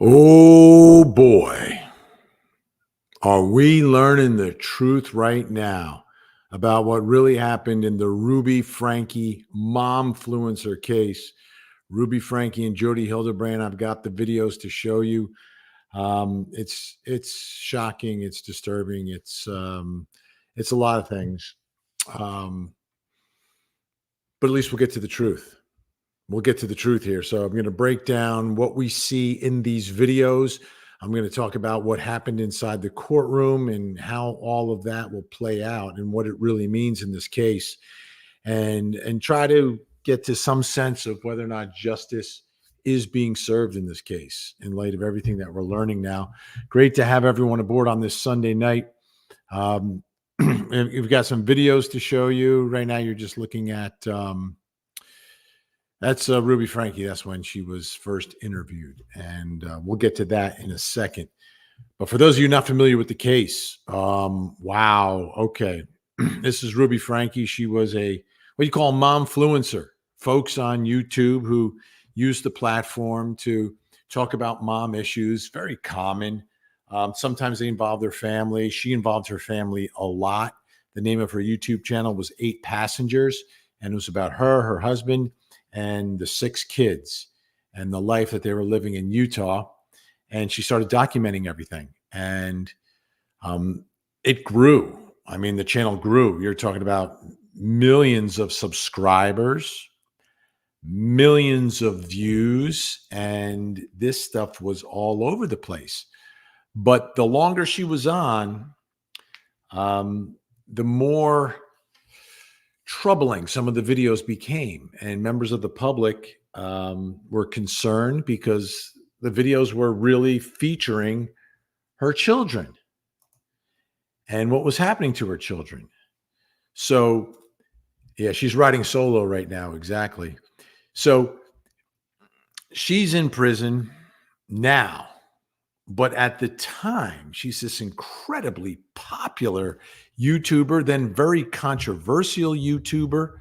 Oh boy, are we learning the truth right now about what really happened in the Ruby Frankie momfluencer case. Ruby Frankie and Jodi Hildebrandt. I've got the videos to show you. It's shocking. It's disturbing. It's a lot of things. Um, but at least we'll get to the truth. We'll get to the truth here. So I'm going to break down what we see in these videos. I'm going to talk about what happened inside the courtroom and how all of that will play out and what it really means in this case, and try to get to some sense of whether or not justice is being served in this case in light of everything that we're learning now. Great to have everyone aboard on this Sunday night. We've got some videos to show you. Right now, you're just looking at that's Ruby Frankie. That's when she was first interviewed. And we'll get to that in a second. But for those of you not familiar with the case, wow. Okay. This is Ruby Frankie. She was what you call momfluencer, folks on YouTube who use the platform to talk about mom issues. Very common. Sometimes they involve their family. She involved her family a lot. The name of her YouTube channel was 8 Passengers, and it was about her husband, and the 6 kids and the life that they were living in Utah. And she started documenting everything. And it grew. I mean, the channel grew. You're talking about millions of subscribers, millions of views, and this stuff was all over the place. But the longer she was on, the more troubling some of the videos became, and members of the public were concerned because the videos were really featuring her children and what was happening to her children. So yeah, she's riding solo right now. Exactly. So she's in prison now, but at the time, she's this incredibly popular YouTuber, then very controversial YouTuber.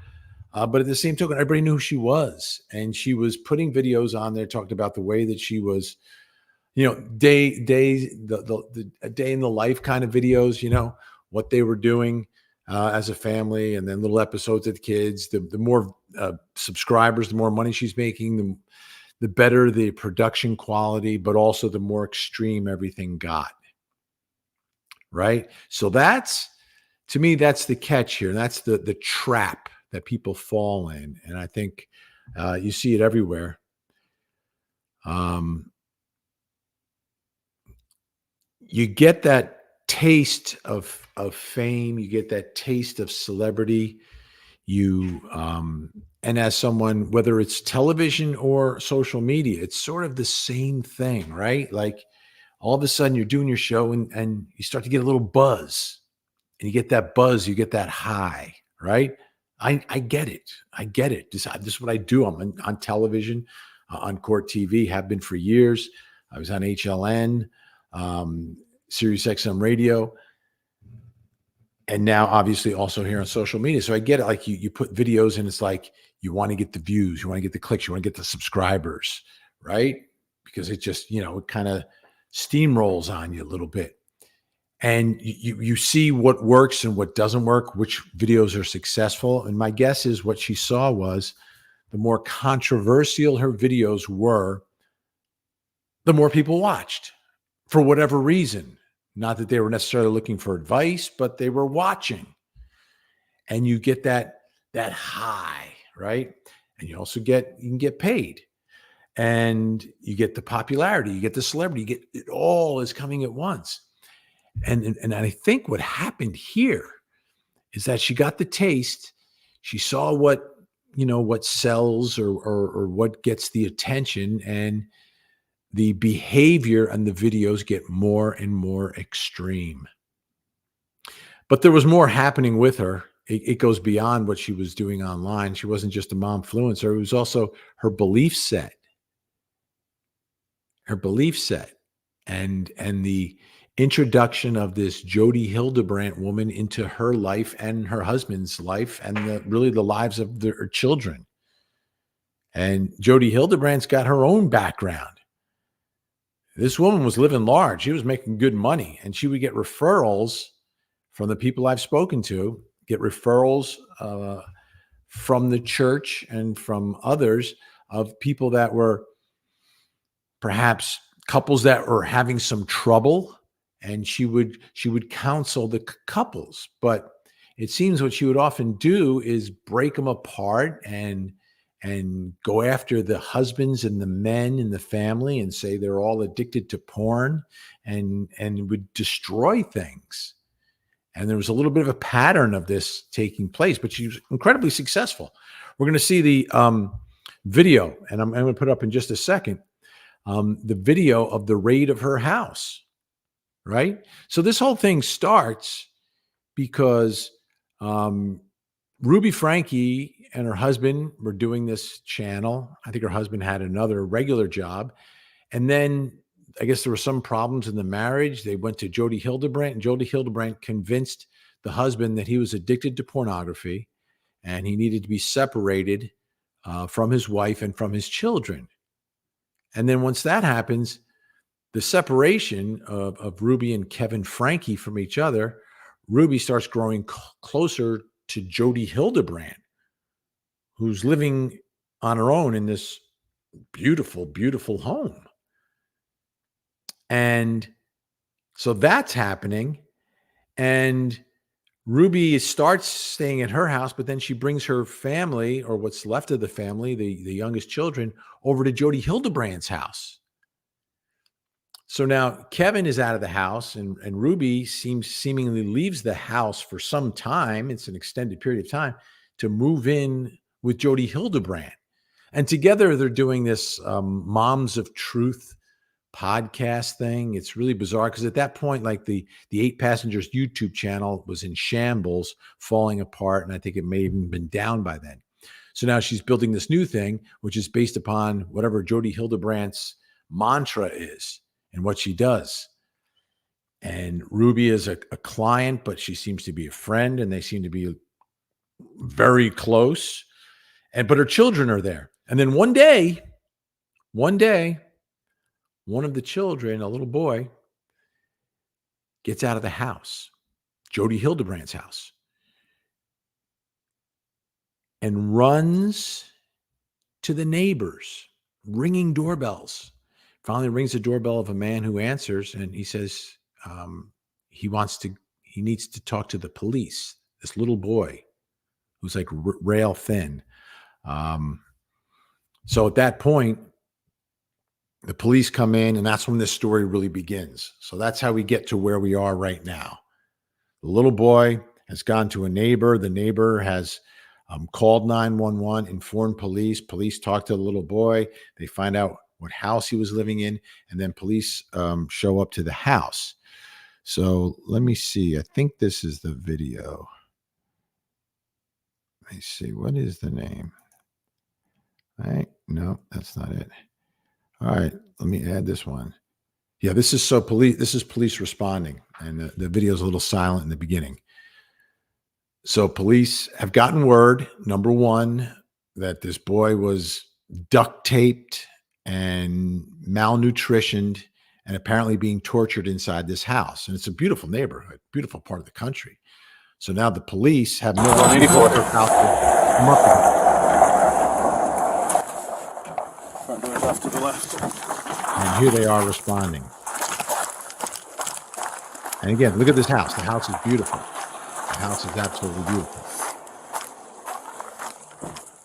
But at the same token, everybody knew who she was. And she was putting videos on there, talked about the way that she was, a day in the life kind of videos, what they were doing as a family, and then little episodes of the kids. The more subscribers, the more money she's making, the better the production quality, but also the more extreme everything got. Right? So to me, that's the catch here. And that's the trap that people fall in. And I think you see it everywhere. You get that taste of fame. You get that taste of celebrity. And as someone, whether it's television or social media, it's sort of the same thing, right? Like all of a sudden you're doing your show and you start to get a little buzz, and you get that buzz, you get that high, right? I get it. I get it. This is what I do. I'm on television, on Court TV, have been for years. I was on HLN, Sirius XM radio. And now obviously also here on social media. So I get it. Like you put videos and it's like, you want to get the views, you want to get the clicks, you want to get the subscribers, right? Because it just, it kind of steamrolls on you a little bit. And you see what works and what doesn't work, which videos are successful. And my guess is what she saw was the more controversial her videos were, the more people watched for whatever reason. Not that they were necessarily looking for advice, but they were watching. And you get that high, right? And you also you can get paid. And you get the popularity, you get the celebrity, you get it all is coming at once. And I think what happened here is that she got the taste. She saw what sells or what gets the attention, and the behavior and the videos get more and more extreme. But there was more happening with her. It goes beyond what she was doing online. She wasn't just a momfluencer. It was also her belief set. Her belief set. And the introduction of this Jodi Hildebrandt woman into her life and her husband's life, and really the lives of their children. And Jodi Hildebrandt's got her own background. This woman was living large. She was making good money, and she would get referrals from the people I've spoken to, get referrals from the church and from others of people that were perhaps couples that were having some trouble, and she would counsel the couples. But it seems what she would often do is break them apart and go after the husbands and the men in the family and say they're all addicted to porn, and would destroy things. And there was a little bit of a pattern of this taking place, but she was incredibly successful. We're going to see the video, and I'm going to put up in just a second, the video of the raid of her house, right? So this whole thing starts because Ruby Frankie and her husband were doing this channel. I think her husband had another regular job. And then I guess there were some problems in the marriage. They went to Jodi Hildebrandt, and Jodi Hildebrandt convinced the husband that he was addicted to pornography and he needed to be separated from his wife and from his children. And then once that happens, the separation of Ruby and Kevin Frankie from each other, Ruby starts growing closer to Jodi Hildebrandt, who's living on her own in this beautiful, beautiful home. And so that's happening. And Ruby starts staying at her house, but then she brings her family, or what's left of the family, the youngest children, over to Jodi Hildebrandt's house. So now Kevin is out of the house, and Ruby seemingly leaves the house for some time. It's an extended period of time to move in with Jodi Hildebrandt. And together they're doing this Moms of Truth podcast thing. It's really bizarre because at that point, like the 8 Passengers YouTube channel was in shambles, falling apart, and I think it may have even been down by then. So now she's building this new thing, which is based upon whatever Jodi Hildebrandt's mantra is and what she does. And Ruby is a client, but she seems to be a friend, and they seem to be very close. But her children are there. And then one day, one of the children, a little boy, gets out of the house, Jodi Hildebrandt's house, and runs to the neighbors, ringing doorbells. Finally rings the doorbell of a man who answers, and he says he needs to talk to the police. This little boy who's like rail thin. So at that point, the police come in, and that's when this story really begins. So that's how we get to where we are right now. The little boy has gone to a neighbor. The neighbor has called 911, informed police. Police talk to the little boy. They find out what house he was living in, and then police show up to the house. So let me see. I think this is the video. Let me see. What is the name? All right. No, that's not it. All right, let me add this one. Yeah, this is police responding, and the video is a little silent in the beginning. So police have gotten word, number one, that this boy was duct taped and malnutritioned and apparently being tortured inside this house. And it's a beautiful neighborhood, beautiful part of the country. So now the police have no idea what they're about to come up with. Off to the left. And here they are responding. And again, look at this house. The house is beautiful. The house is absolutely beautiful.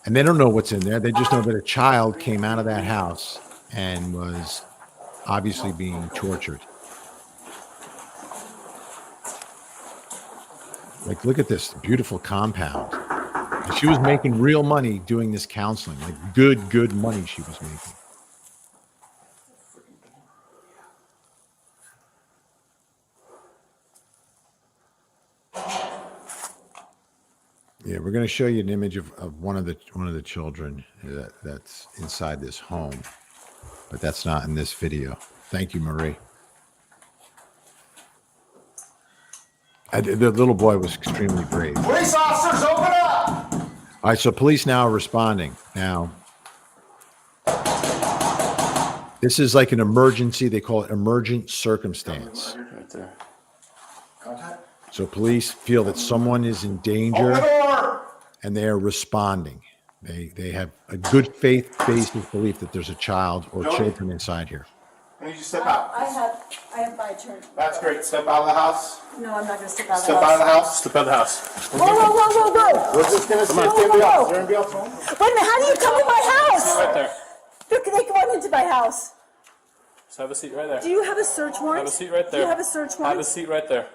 And they don't know what's in there. They just know that a child came out of that house and was obviously being tortured. Like, look at this beautiful compound. And she was making real money doing this counseling, like good money she was making. Yeah, we're going to show you an image of one of the children that's inside this home, but that's not in this video. Thank you, Marie. The little boy was extremely brave. Police officers, open up! All right, so police now are responding. Now, This is like an emergency. They call it emergent circumstance. Right there. So police feel that someone is in danger and they are responding. They have a good faith basis belief that there's a child or children inside here. I need you to step out. I have my turn. That's great. Step out of the house. No, I'm not going to step out of the Step out of the house. house. Step out of the house. Whoa, whoa, whoa, whoa, whoa. We're just gonna see if Whoa, anybody whoa, else. whoa. Is there anybody else home? Wait a minute, how do you come to my house? Right there. Look, they come on into my house. Just have a seat right there. Do you have a search warrant? Have a seat right there. Do you have a search Have warrant? a seat right there.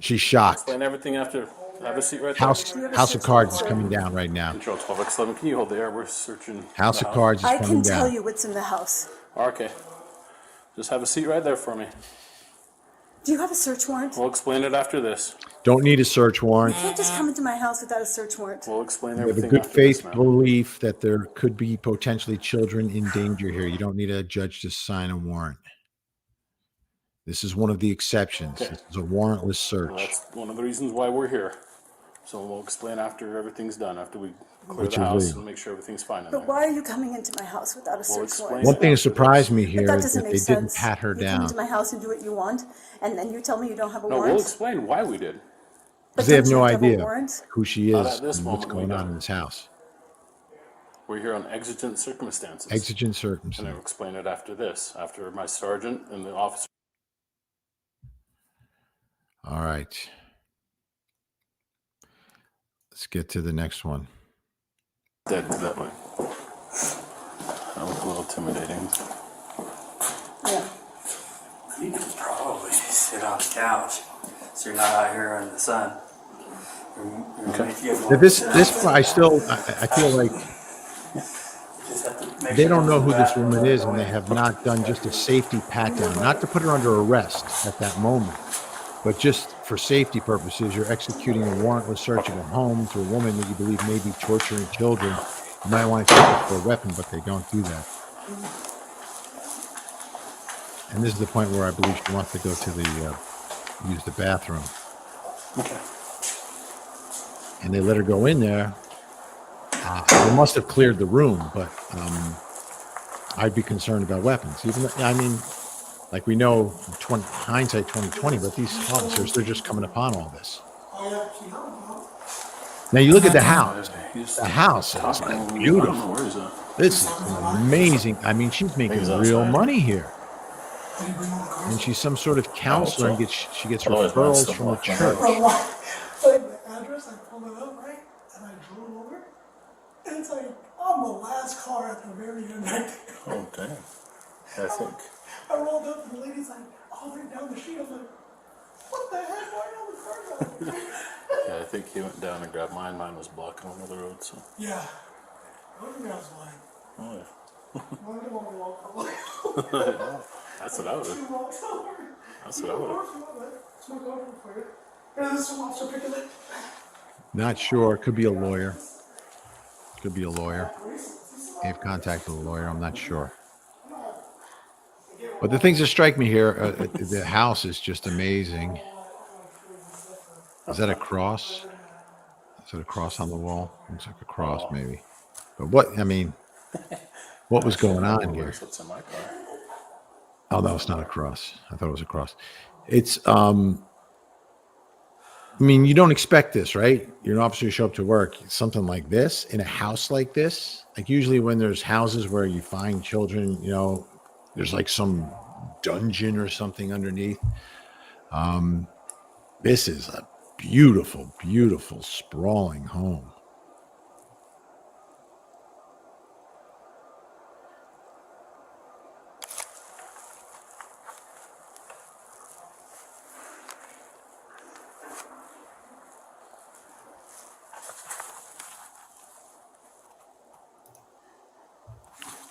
She's shocked. Explain everything after. Have a seat right there. House of Cards is coming down right now. Control 12x11. Can you hold the air? We're searching. House the of Cards is I coming can tell down. you what's in the house. Okay. Just have a seat right there for me. Do you have a search warrant? We'll explain it after this. Don't need a search warrant. You can't just come into my house without a search warrant. We'll explain We have a everything good after this, faith ma'am. belief that there could be potentially children in danger here. You don't need a judge to sign a warrant. This is one of the exceptions. Okay. This is a warrantless search. That's one of the reasons why we're here. So we'll explain after everything's done, after we clear Which the is house legal. and make sure everything's fine in But there. why are you coming into my house without a We'll search explain warrant? One thing that surprised me But here that is doesn't that make they didn't sense. pat her You come down. into my house and do what you want, and then you tell me you don't have a No, warrant. we'll explain why we did. But They have don't you no have to have a idea warrant? who she Not is at this and what's moment, we going on don't. in this house. We're here on exigent circumstances. Exigent And circumstances. I'll explain it after this, after my sergeant and the officer. All right. Let's get to the next one. That way. That was a little intimidating. Yeah. You could probably sit on the couch so you're not out here in the sun. Okay. This I feel like they don't know who this woman is, and they have not done just a safety pat down, not to put her under arrest at that moment, but just for safety purposes. You're executing a warrantless search of a home to a woman that you believe may be torturing children. You might want to check her for a weapon, but they don't do that. And this is the point where I believe she wants to go to the use the bathroom. Okay. And they let her go in there. They must have cleared the room, but I'd be concerned about weapons. Even though, I mean, like we know, hindsight 2020, but these officers, they're just coming upon all this. Now you look at the house. The house is like beautiful. Where is it? This is amazing. I mean, she's making He's real outside. money here. And she's some sort of counselor, and she gets Otherwise, mine's referrals still from the blocked. church. Like the address, I pulled it up, right? And I drove over. And it's like, I'm the last car at the very end right there. Oh, damn. I think. I rolled up and the lady's like, oh, they're down the street. I'm like, what the heck? Why are all the cars out? Yeah, I think he went down and grabbed mine. Mine was blocking another road, so. Yeah. What do you guys like? Oh, yeah. Why do you want to walk over? That's what I would have. She walks over. That's what I would have. It's my girlfriend for you. And this officer picking it. Not sure. Could be a lawyer. Could be a lawyer. They have contacted a lawyer. I'm not sure. But the things that strike me here, the house is just amazing. Is that a cross? Is that a cross on the wall? Looks like a cross, maybe. But what, I mean, what was going on here? What's in my car? Oh, no, it's not a cross. I thought it was a cross. It's, I mean, you don't expect this, right? You're an officer, you show up to work, something like this, in a house like this. Like usually when there's houses where you find children, you know, there's like some dungeon or something underneath. This is a beautiful, beautiful, sprawling home.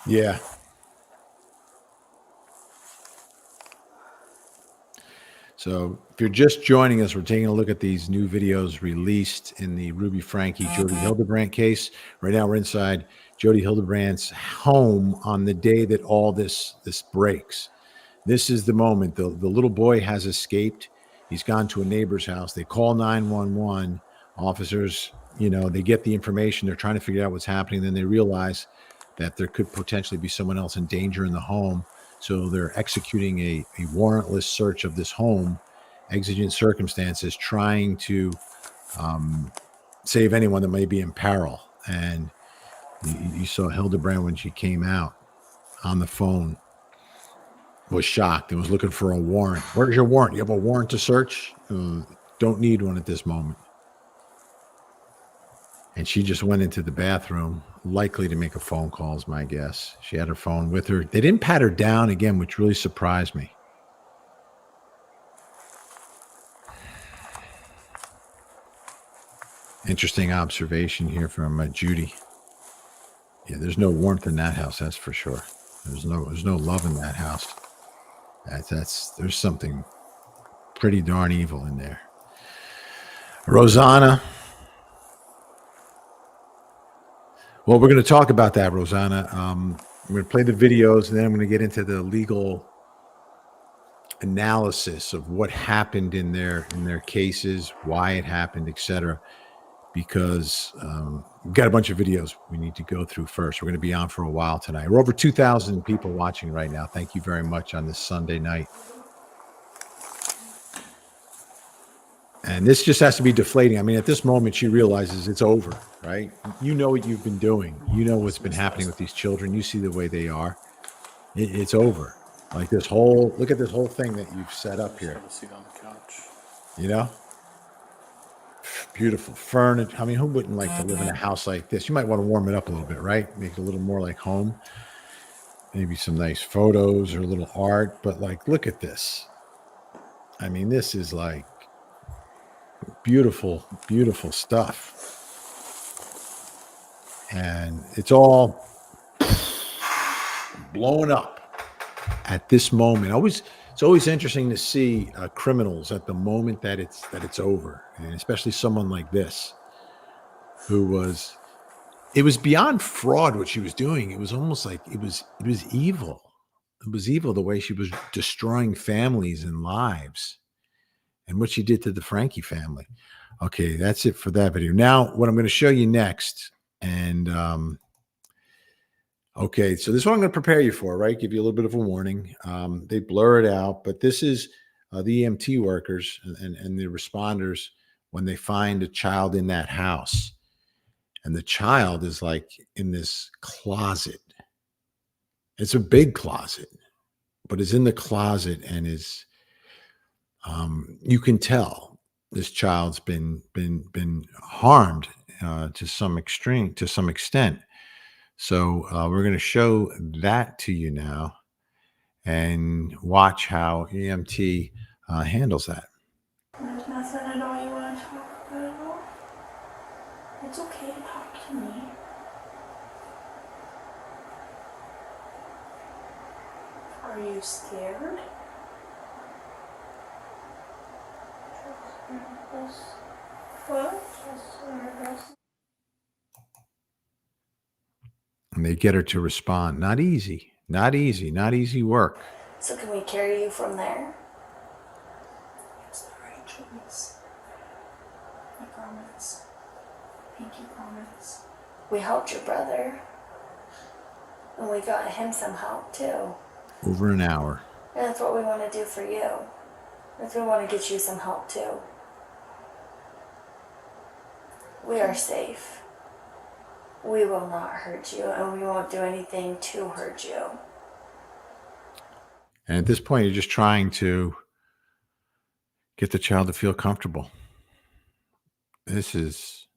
Yeah. So if you're just joining us, we're taking a look at these new videos released in the Ruby Frankie Jodi Hildebrandt case. Right now we're inside Jodi Hildebrandt's home on the day that all this breaks. This is the moment. The little boy has escaped. He's gone to a neighbor's house. They call 911. Officers, you know, they get the information. They're trying to figure out what's happening. Then they realize that there could potentially be someone else in danger in the home. So they're executing a warrantless search of this home, exigent circumstances, trying to save anyone that may be in peril. And you saw Hildebrandt when she came out on the phone, was shocked and was looking for a warrant. Where's your warrant? You have a warrant to search? Don't need one at this moment. And she just went into the bathroom, likely to make a phone call, is my guess. She had her phone with her. They didn't pat her down again, which really surprised me. Interesting observation here from Jodi. Yeah, there's no warmth in that house, that's for sure. There's no love in that house. There's something pretty darn evil in there. Rosanna. Well, we're going to talk about that, Rosanna. I'm going to play the videos, and then I'm going to get into the legal analysis of what happened in their cases, why it happened, etc. Because we've got a bunch of videos we need to go through first. We're going to be on for a while tonight. We're over 2,000 people watching right now. Thank you very much on this Sunday night. And this just has to be deflating. I mean, at this moment, she realizes it's over, right? You know what you've been doing. You know what's been happening with these children. You see the way they are. It's over. Like look at this whole thing that you've set up here. Have a seat on the couch. You know? Beautiful furniture. I mean, who wouldn't like to live in a house like this? You might want to warm it up a little bit, right? Make it a little more like home. Maybe some nice photos or a little art. But like, look at this. I mean, this is like beautiful, beautiful stuff. And it's all blowing up at this moment. It's always interesting to see criminals at the moment that it's over, and especially someone like this, it was beyond fraud what she was doing. It was almost like it was evil. It was evil the way she was destroying families and lives, and what she did to the Frankie family. Okay, that's it for that video. Now, what I'm going to show you next, and okay, so this is what I'm going to prepare you for, right? Give you a little bit of a warning. They blur it out, but this is the EMT workers and the responders when they find a child in that house. And the child is like in this closet. It's a big closet, but it's in the closet and is, you can tell this child's been harmed to some extent. So we're going to show that to you now and watch how EMT handles that. There's nothing at all you want to talk about at all? It's okay to talk to me. Are you scared? What? And they get her to respond. Not easy, not easy work. So can we carry you from there? It's the right choice. I promise. Pinky promise. We helped your brother. And we got him some help too. Over an hour. And that's what we want to do for you. That's we want to get you some help too. We are safe. We will not hurt you, and we won't do anything to hurt you. And at this point, you're just trying to get the child to feel comfortable. This is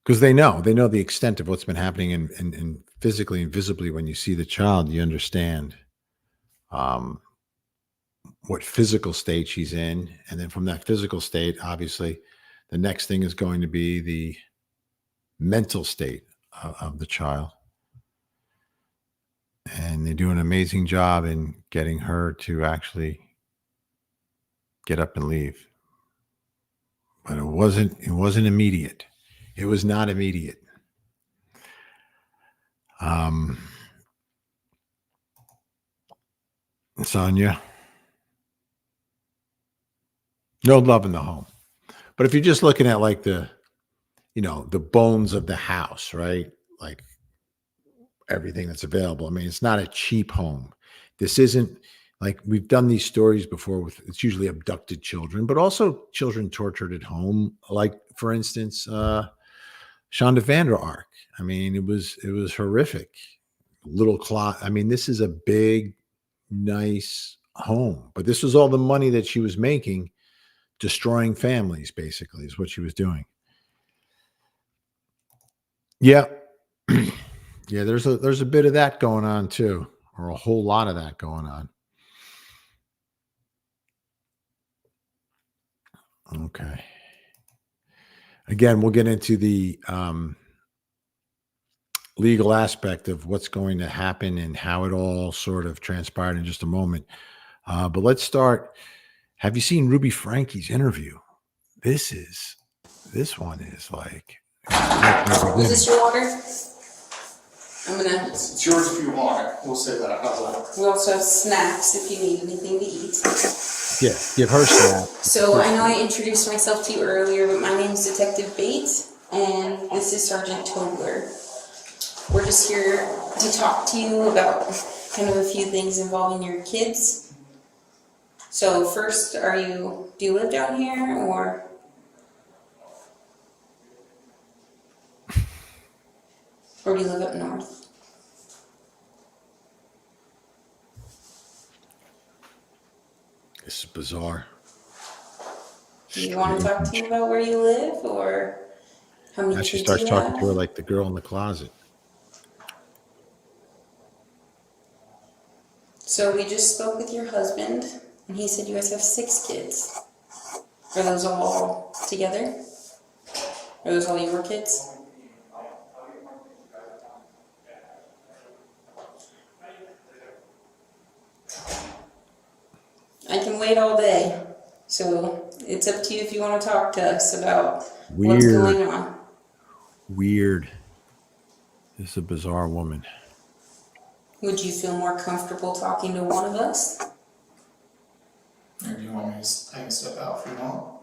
because they know the extent of what's been happening, and physically and visibly when you see the child, you understand what physical state she's in. And then from that physical state, obviously, the next thing is going to be the mental state of the child. And they do an amazing job in getting her to actually get up and leave. But it wasn't immediate. It was not immediate. Sonia, no love in the home. But if you're just looking at like the bones of the house, right? Like everything that's available. I mean, it's not a cheap home. This isn't like we've done these stories before with it's usually abducted children, but also children tortured at home. Like, for instance, Shonda Vander Ark. I mean, it was horrific. Little clock. I mean, this is a big, nice home, but this was all the money that she was making, destroying families. Basically, is what she was doing. Yeah, yeah. There's a bit of that going on too, or a whole lot of that going on. Okay. Again, we'll get into the legal aspect of what's going to happen and how it all sort of transpired in just a moment. But let's start. Have you seen Ruby Frankie's interview? This one is like. Is this your water? I'm gonna. It's yours if you want it. We'll say that. How's that? We also have snacks if you need anything to eat. Yeah, give her snap. So I know I introduced myself to you earlier, but my name is Detective Bates, and this is Sergeant Tobler. We're just here to talk to you about kind of a few things involving your kids. So first, do you live down here, or do you live up north? This is bizarre. Do you want to talk to me about where you live, or how many Now kids she starts you talking have? to her like the girl in the closet. So we just spoke with your husband, and he said you guys have 6 kids. Are those all together? Are those all your kids? I can wait all day, so it's up to you if you want to talk to us about what's Weird. going on. Weird. This is a bizarre woman. Would you feel more comfortable talking to one of us? Or do you want me to I can step out if you want?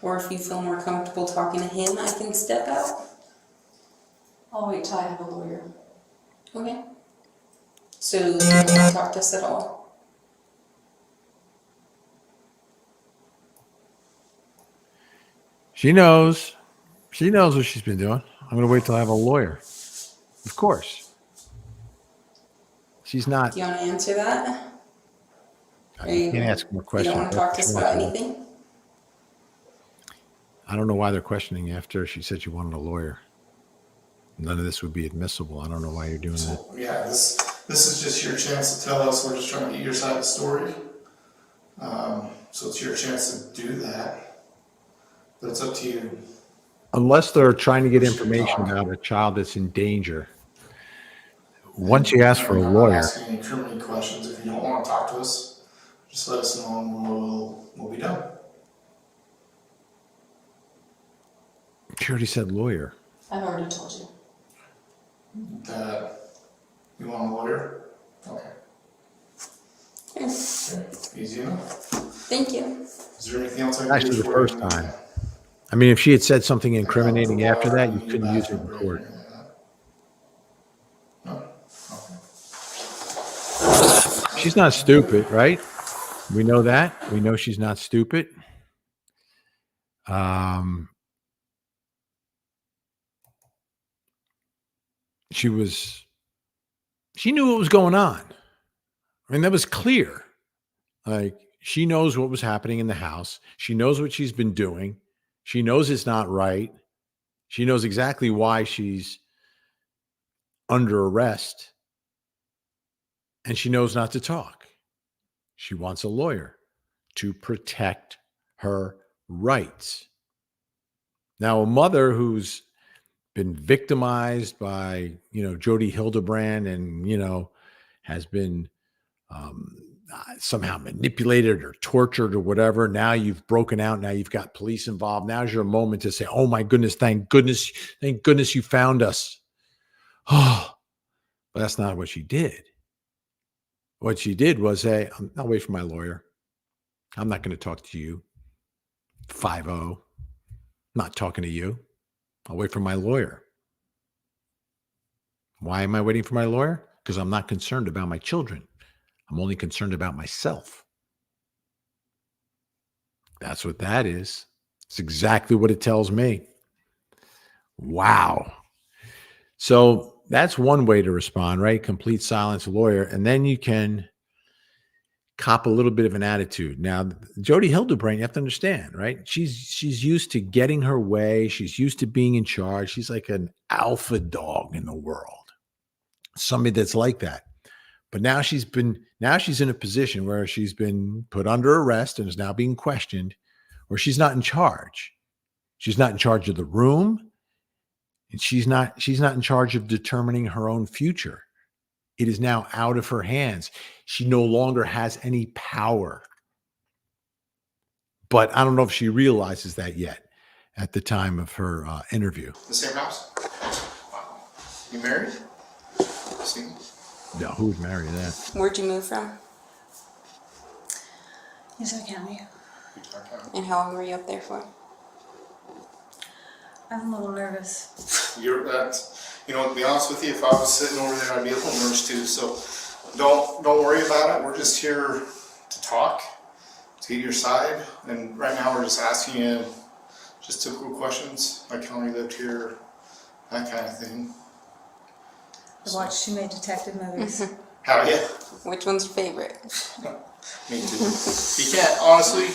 Or if you feel more comfortable talking to him, I can step out? I'll wait till I have a lawyer. Okay. So you don't want to talk to us at all? She knows. She knows what she's been doing. I'm going to wait till I have a lawyer. Of course. She's not. Do you want to answer that? You can't ask more You questions. don't want to talk to us about anything? I don't know why they're questioning after she said she wanted a lawyer. None of this would be admissible. I don't know why you're doing that. Yeah, this is just your chance to tell us. We're just trying to get your side of the story. So it's your chance to do that. But it's up to you. Unless they're trying to get information about a child that's in danger. Once you ask for a I'm not lawyer, asking any criminal questions. If you don't want to talk to us, just let us know and we'll be done. she already said lawyer. I've already told you. That you want a lawyer? Okay. Yes. Okay. Easy enough. Thank you. Is there anything else I can do? Actually, the for first you? time. I mean, if she had said something incriminating after that, you couldn't use it in court. No? Okay. She's not stupid, right? We know that. We know she's not stupid. She knew what was going on. I mean, that was clear. Like, she knows what was happening in the house. She knows what she's been doing. She knows it's not right. She knows exactly why she's under arrest. And she knows not to talk. She wants a lawyer to protect her rights. Now, a mother who's been victimized by, Jodi Hildebrandt and, has been somehow manipulated or tortured or whatever. Now you've broken out. Now you've got police involved. Now's your moment to say, oh my goodness, thank goodness you found us. Oh, but that's not what she did. What she did was say, I'll wait for my lawyer. I'm not going to talk to you. 5-0. I'm not talking to you. I'll wait for my lawyer. Why am I waiting for my lawyer? Because I'm not concerned about my children. I'm only concerned about myself. That's what that is. It's exactly what it tells me. Wow. So that's one way to respond, right? Complete silence, lawyer. And then you can cop a little bit of an attitude. Now, Jodi Hildebrandt, you have to understand, right? She's used to getting her way. She's used to being in charge. She's like an alpha dog in the world. Somebody that's like that. But now she's in a position where she's been put under arrest and is now being questioned, where she's not in charge. She's not in charge of the room, and she's not in charge of determining her own future. It is now out of her hands. She no longer has any power. But I don't know if she realizes that yet at the time of her interview. The same house? Wow. You married? Single? No, who would marry that? Where'd you move from? Utah County. And how long were you up there for? I'm a little nervous. You're you know, to be honest with you, if I was sitting over there, I'd be a little nervous too. So don't worry about it. We're just here to talk, to get your side. And right now we're just asking you just typical questions, like how long you lived here, that kind of thing. I watched too many detective movies. How are you? Which one's your favorite? Me too. You can't, honestly,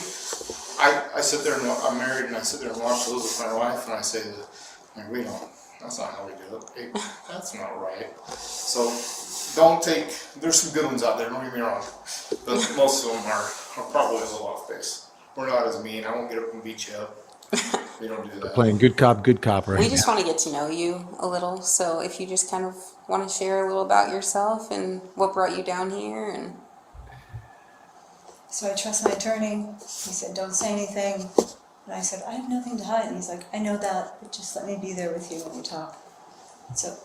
I sit there and I'm married and I sit there and watch those with my wife and I say, like, we don't, that's not how we do it. Hey, that's not right. So there's some good ones out there, don't get me wrong. But most of them are probably a little off base. We're not as mean. I won't get up and beat you up. We don't do that. Playing good cop right We just now. want to get to know you a little. So if you just kind of want to share a little about yourself and what brought you down here. And So I trust my attorney. He said, don't say anything. And I said, I have nothing to hide. And he's like, I know that, but just let me be there with you when you talk. So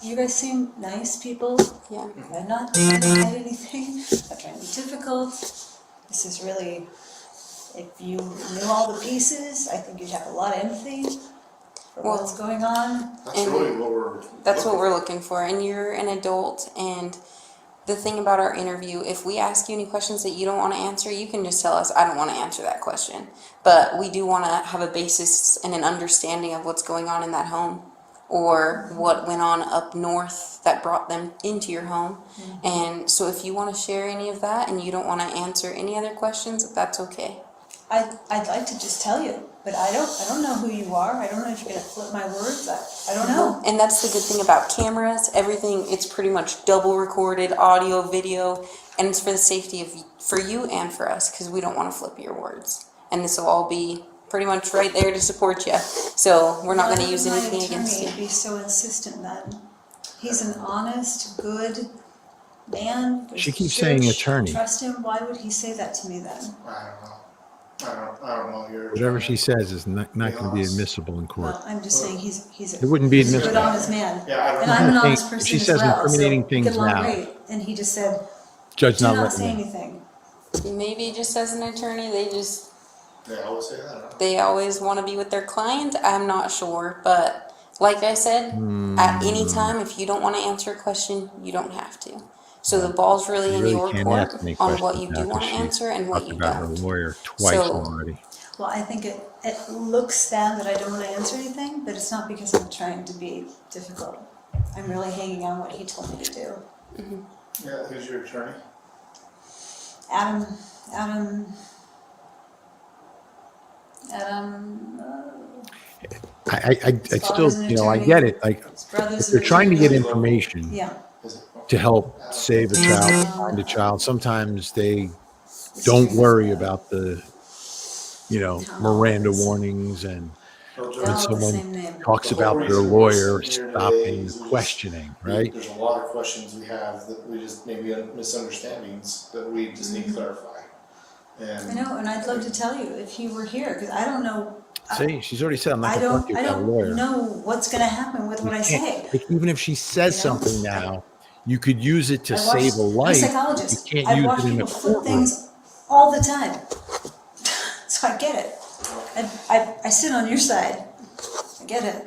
you guys seem nice people. yeah. I'm not trying to hide anything. I'm not trying to be difficult. This is really, if you knew all the pieces, I think you'd have a lot of empathy for Well, what's going on. That's really what we're looking for. And you're an adult. And the thing about our interview, if we ask you any questions that you don't want to answer, you can just tell us, I don't want to answer that question. But we do want to have a basis and an understanding of what's going on in that home, or what went on up north that brought them into your home. Mm-hmm. And so if you want to share any of that and you don't want to answer any other questions, that's okay. I'd like to just tell you, but I don't know who you are. I don't know if you're gonna flip my words. I don't know. And that's the good thing about cameras. Everything, it's pretty much double recorded, audio, video, and it's for the safety of for you and for us, because we don't want to flip your words. And this will all be pretty much right there to support you. So we're not going to use anything against you. My attorney would be so insistent then. He's an honest, good man. She keeps saying attorney. Trust him. Why would he say that to me then? I don't know. I don't know. Whatever she says is not going to be admissible in court. Well, I'm just saying he's It wouldn't be he's a good, admissible. honest man. Yeah, I don't And know. I'm an honest If person she as says well. incriminating So we things get along now, great. And he just said, Judge do not not say letting me. anything. Maybe just as an attorney, They always say that. they always want to be with their client. I'm not sure, but like I said, at any time, if you don't want to answer a question, you don't have to. So the ball's really You in really your can't court ask any on what questions you now do want to 'cause she answer and what talked you about her don't. lawyer twice So- already. Well, I think it looks bad that I don't want to answer anything, but it's not because I'm trying to be difficult. I'm really hanging on what he told me to do. Yeah, who's your attorney? Adam, I still, father's an I attorney. get it. Like, his brother's if you're an trying to get attorney. information Yeah. Is it? to help save a child, find a child, sometimes they don't worry about the, Miranda warnings and Oh, They're when all the same someone name. talks The whole about their reason we're lawyer sitting here stopping today is questioning, right? There's a lot of questions we have that we just maybe misunderstandings that we just need to clarify. And I know, and I'd love to tell you if he were here, because I don't know. See, she's already said, I'm not I going to talk to don't. you I about a lawyer. don't know what's going to happen with what I say. Like, even if she says You know? something now, you could use it to I save a I'm life. a psychologist. You can't I've use watched it in a people flip courtroom. things all the time, so I get it. I sit on your side. I get it.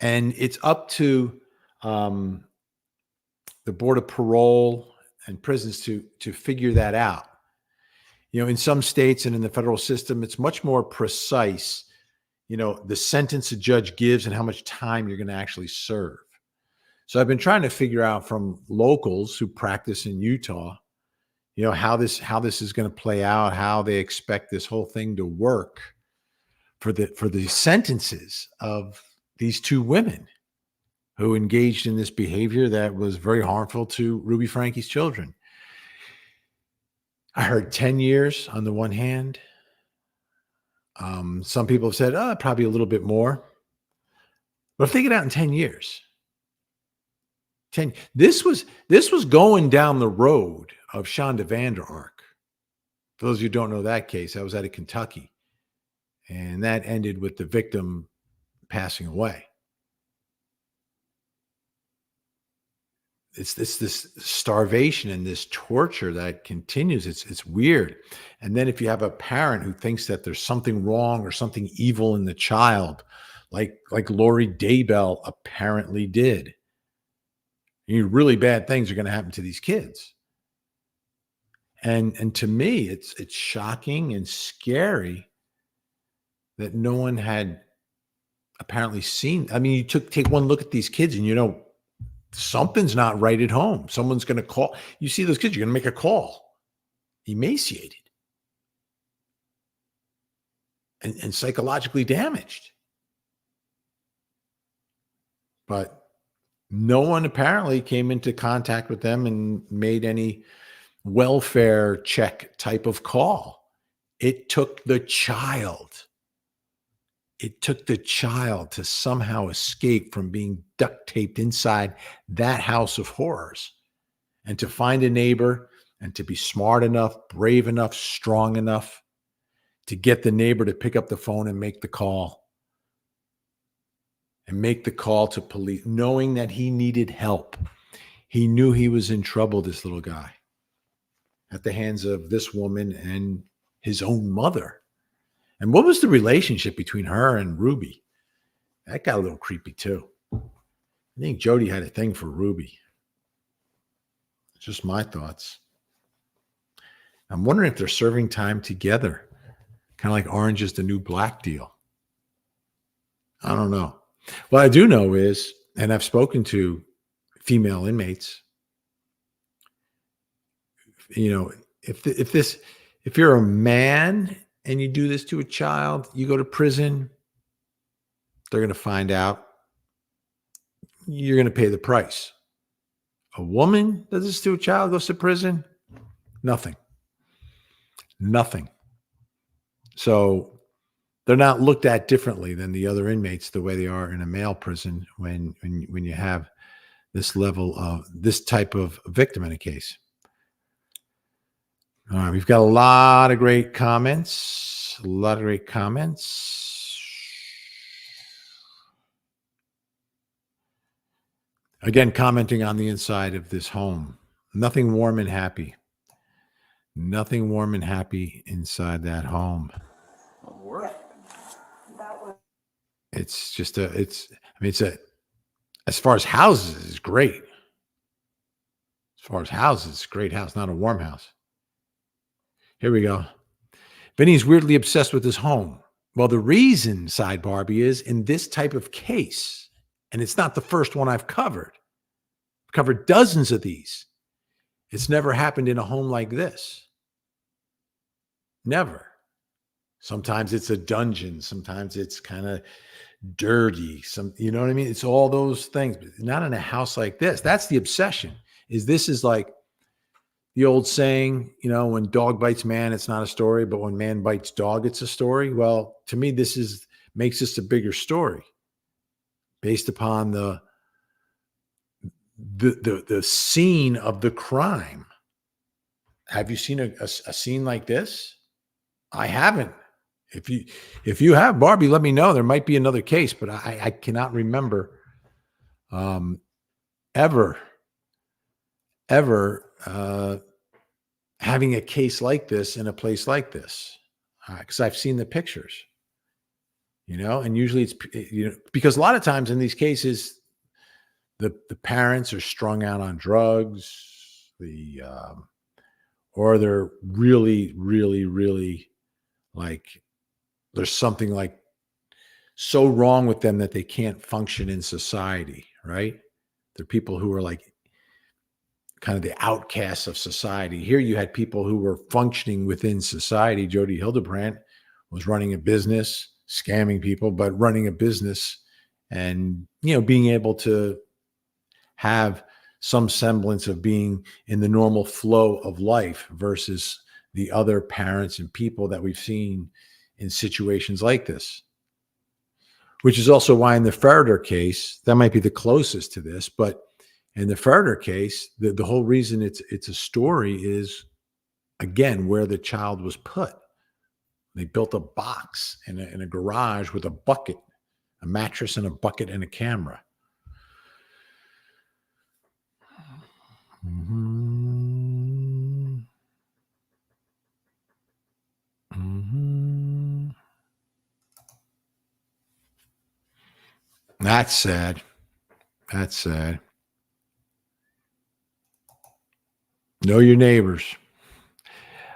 And it's up to the Board of Parole and Prisons to figure that out. You know, in some states and in the federal system, it's much more precise, you know, the sentence a judge gives and how much time you're going to actually serve. So I've been trying to figure out from locals who practice in Utah, you know, how this is going to play out, how they expect this whole thing to work for the sentences of these two women who engaged in this behavior that was very harmful to Ruby Frankie's children. I heard 10 years on the one hand. Some people have said, probably a little bit more. But if they get out in 10 years, this was going down the road of Shonda Vander Ark. For those of you who don't know that case, that was out of Kentucky. And that ended with the victim passing away. It's this starvation and this torture that continues. It's weird. And then if you have a parent who thinks that there's something wrong or something evil in the child, like Lori Daybell apparently did, really bad things are going to happen to these kids. And to me, it's shocking and scary that no one had apparently seen. I mean, you take one look at these kids and, you know, something's not right at home. Someone's going to call. You see those kids, you're going to make a call. Emaciated and psychologically damaged. But no one apparently came into contact with them and made any welfare check type of call. It took the child. It took the child to somehow escape from being duct taped inside that house of horrors and to find a neighbor and to be smart enough, brave enough, strong enough to get the neighbor to pick up the phone and make the call. And make the call to police, knowing that he needed help. He knew he was in trouble, this little guy, at the hands of this woman and his own mother. And what was the relationship between her and Ruby? That got a little creepy too. I think Jodi had a thing for Ruby. It's just my thoughts. I'm wondering if they're serving time together, kind of like Orange is the New Black deal. I don't know. What I do know is, and I've spoken to female inmates, you know, if you're a man and you do this to a child, you go to prison, they're going to find out. You're going to pay the price. A woman does this to a child, goes to prison, nothing. So they're not looked at differently than the other inmates the way they are in a male prison when you have this level of this type of victim in a case. All right, we've got a lot of great comments. Again, commenting on the inside of this home. Nothing warm and happy. Nothing warm and happy inside that home. It's just as far as houses, it's great. As far as houses, it's a great house, not a warm house. Here we go. Vinny's weirdly obsessed with his home. Well, the reason, side Barbie, is in this type of case, and it's not the first one I've covered. I've covered dozens of these. It's never happened in a home like this. Never. Sometimes it's a dungeon. Sometimes it's kind of dirty. You know what I mean? It's all those things, but not in a house like this. That's the obsession. This is like the old saying, you know, when dog bites man, it's not a story, but when man bites dog, it's a story. Well, to me, this makes this a bigger story based upon the scene of the crime. Have you seen a scene like this? I haven't. If you have, Barbie, let me know. There might be another case, but I cannot remember ever having a case like this in a place like this, because I've seen the pictures. And usually it's, because a lot of times in these cases, the parents are strung out on drugs, or they're really, really, really like, there's something like so wrong with them that they can't function in society, right? They're people who are like kind of the outcasts of society. Here you had people who were functioning within society. Jodi Hildebrandt was running a business, scamming people, but running a business and, being able to have some semblance of being in the normal flow of life versus the other parents and people that we've seen in situations like this. Which is also why in the Ferreter case, that might be the closest to this, but in the Ferreter case, the whole reason it's a story is, again, where the child was put. They built a box in a garage with a bucket, a mattress and a bucket and a camera. Mm-hmm. Mm-hmm. That's sad. That's sad. Know your neighbors.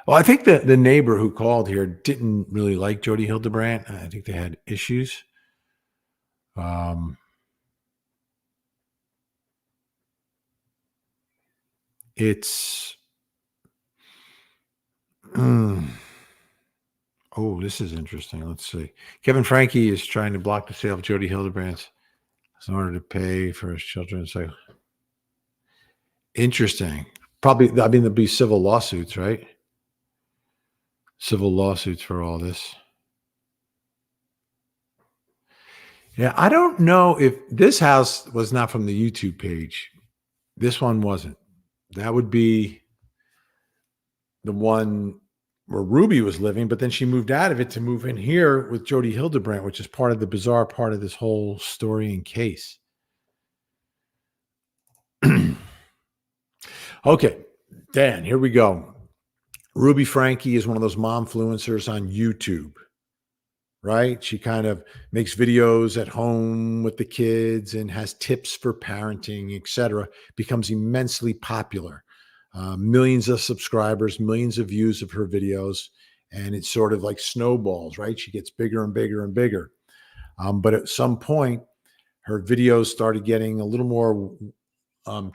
Well, I think that the neighbor who called here didn't really like Jodi Hildebrandt. I think they had issues. It's oh, this is interesting. Let's see. Kevin Frankie is trying to block the sale of Jodi Hildebrandt in order to pay for his children. So interesting. Probably, I mean, there'll be civil lawsuits, right? Civil lawsuits for all this. Yeah, I don't know if this house was not from the YouTube page. This one wasn't. That would be the one where Ruby was living, but then she moved out of it to move in here with Jodi Hildebrandt, which is part of the bizarre part of this whole story and case. Okay, Dan, here we go. Ruby Frankie is one of those momfluencers on YouTube, right? She kind of makes videos at home with the kids and has tips for parenting, etc. Becomes immensely popular. Millions of subscribers, millions of views of her videos, and it's sort of like snowballs, right? She gets bigger and bigger and bigger. But at some point, her videos started getting a little more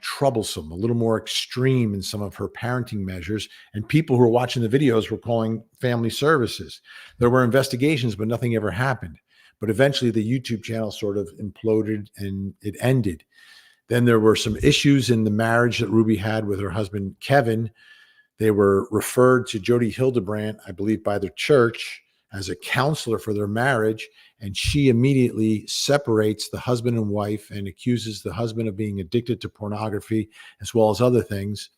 troublesome, a little more extreme in some of her parenting measures. And people who were watching the videos were calling family services. There were investigations, but nothing ever happened. But eventually the YouTube channel sort of imploded and it ended. Then there were some issues in the marriage that Ruby had with her husband, Kevin. They were referred to Jodi Hildebrandt, I believe, by the church as a counselor for their marriage. And she immediately separates the husband and wife and accuses the husband of being addicted to pornography as well as other things.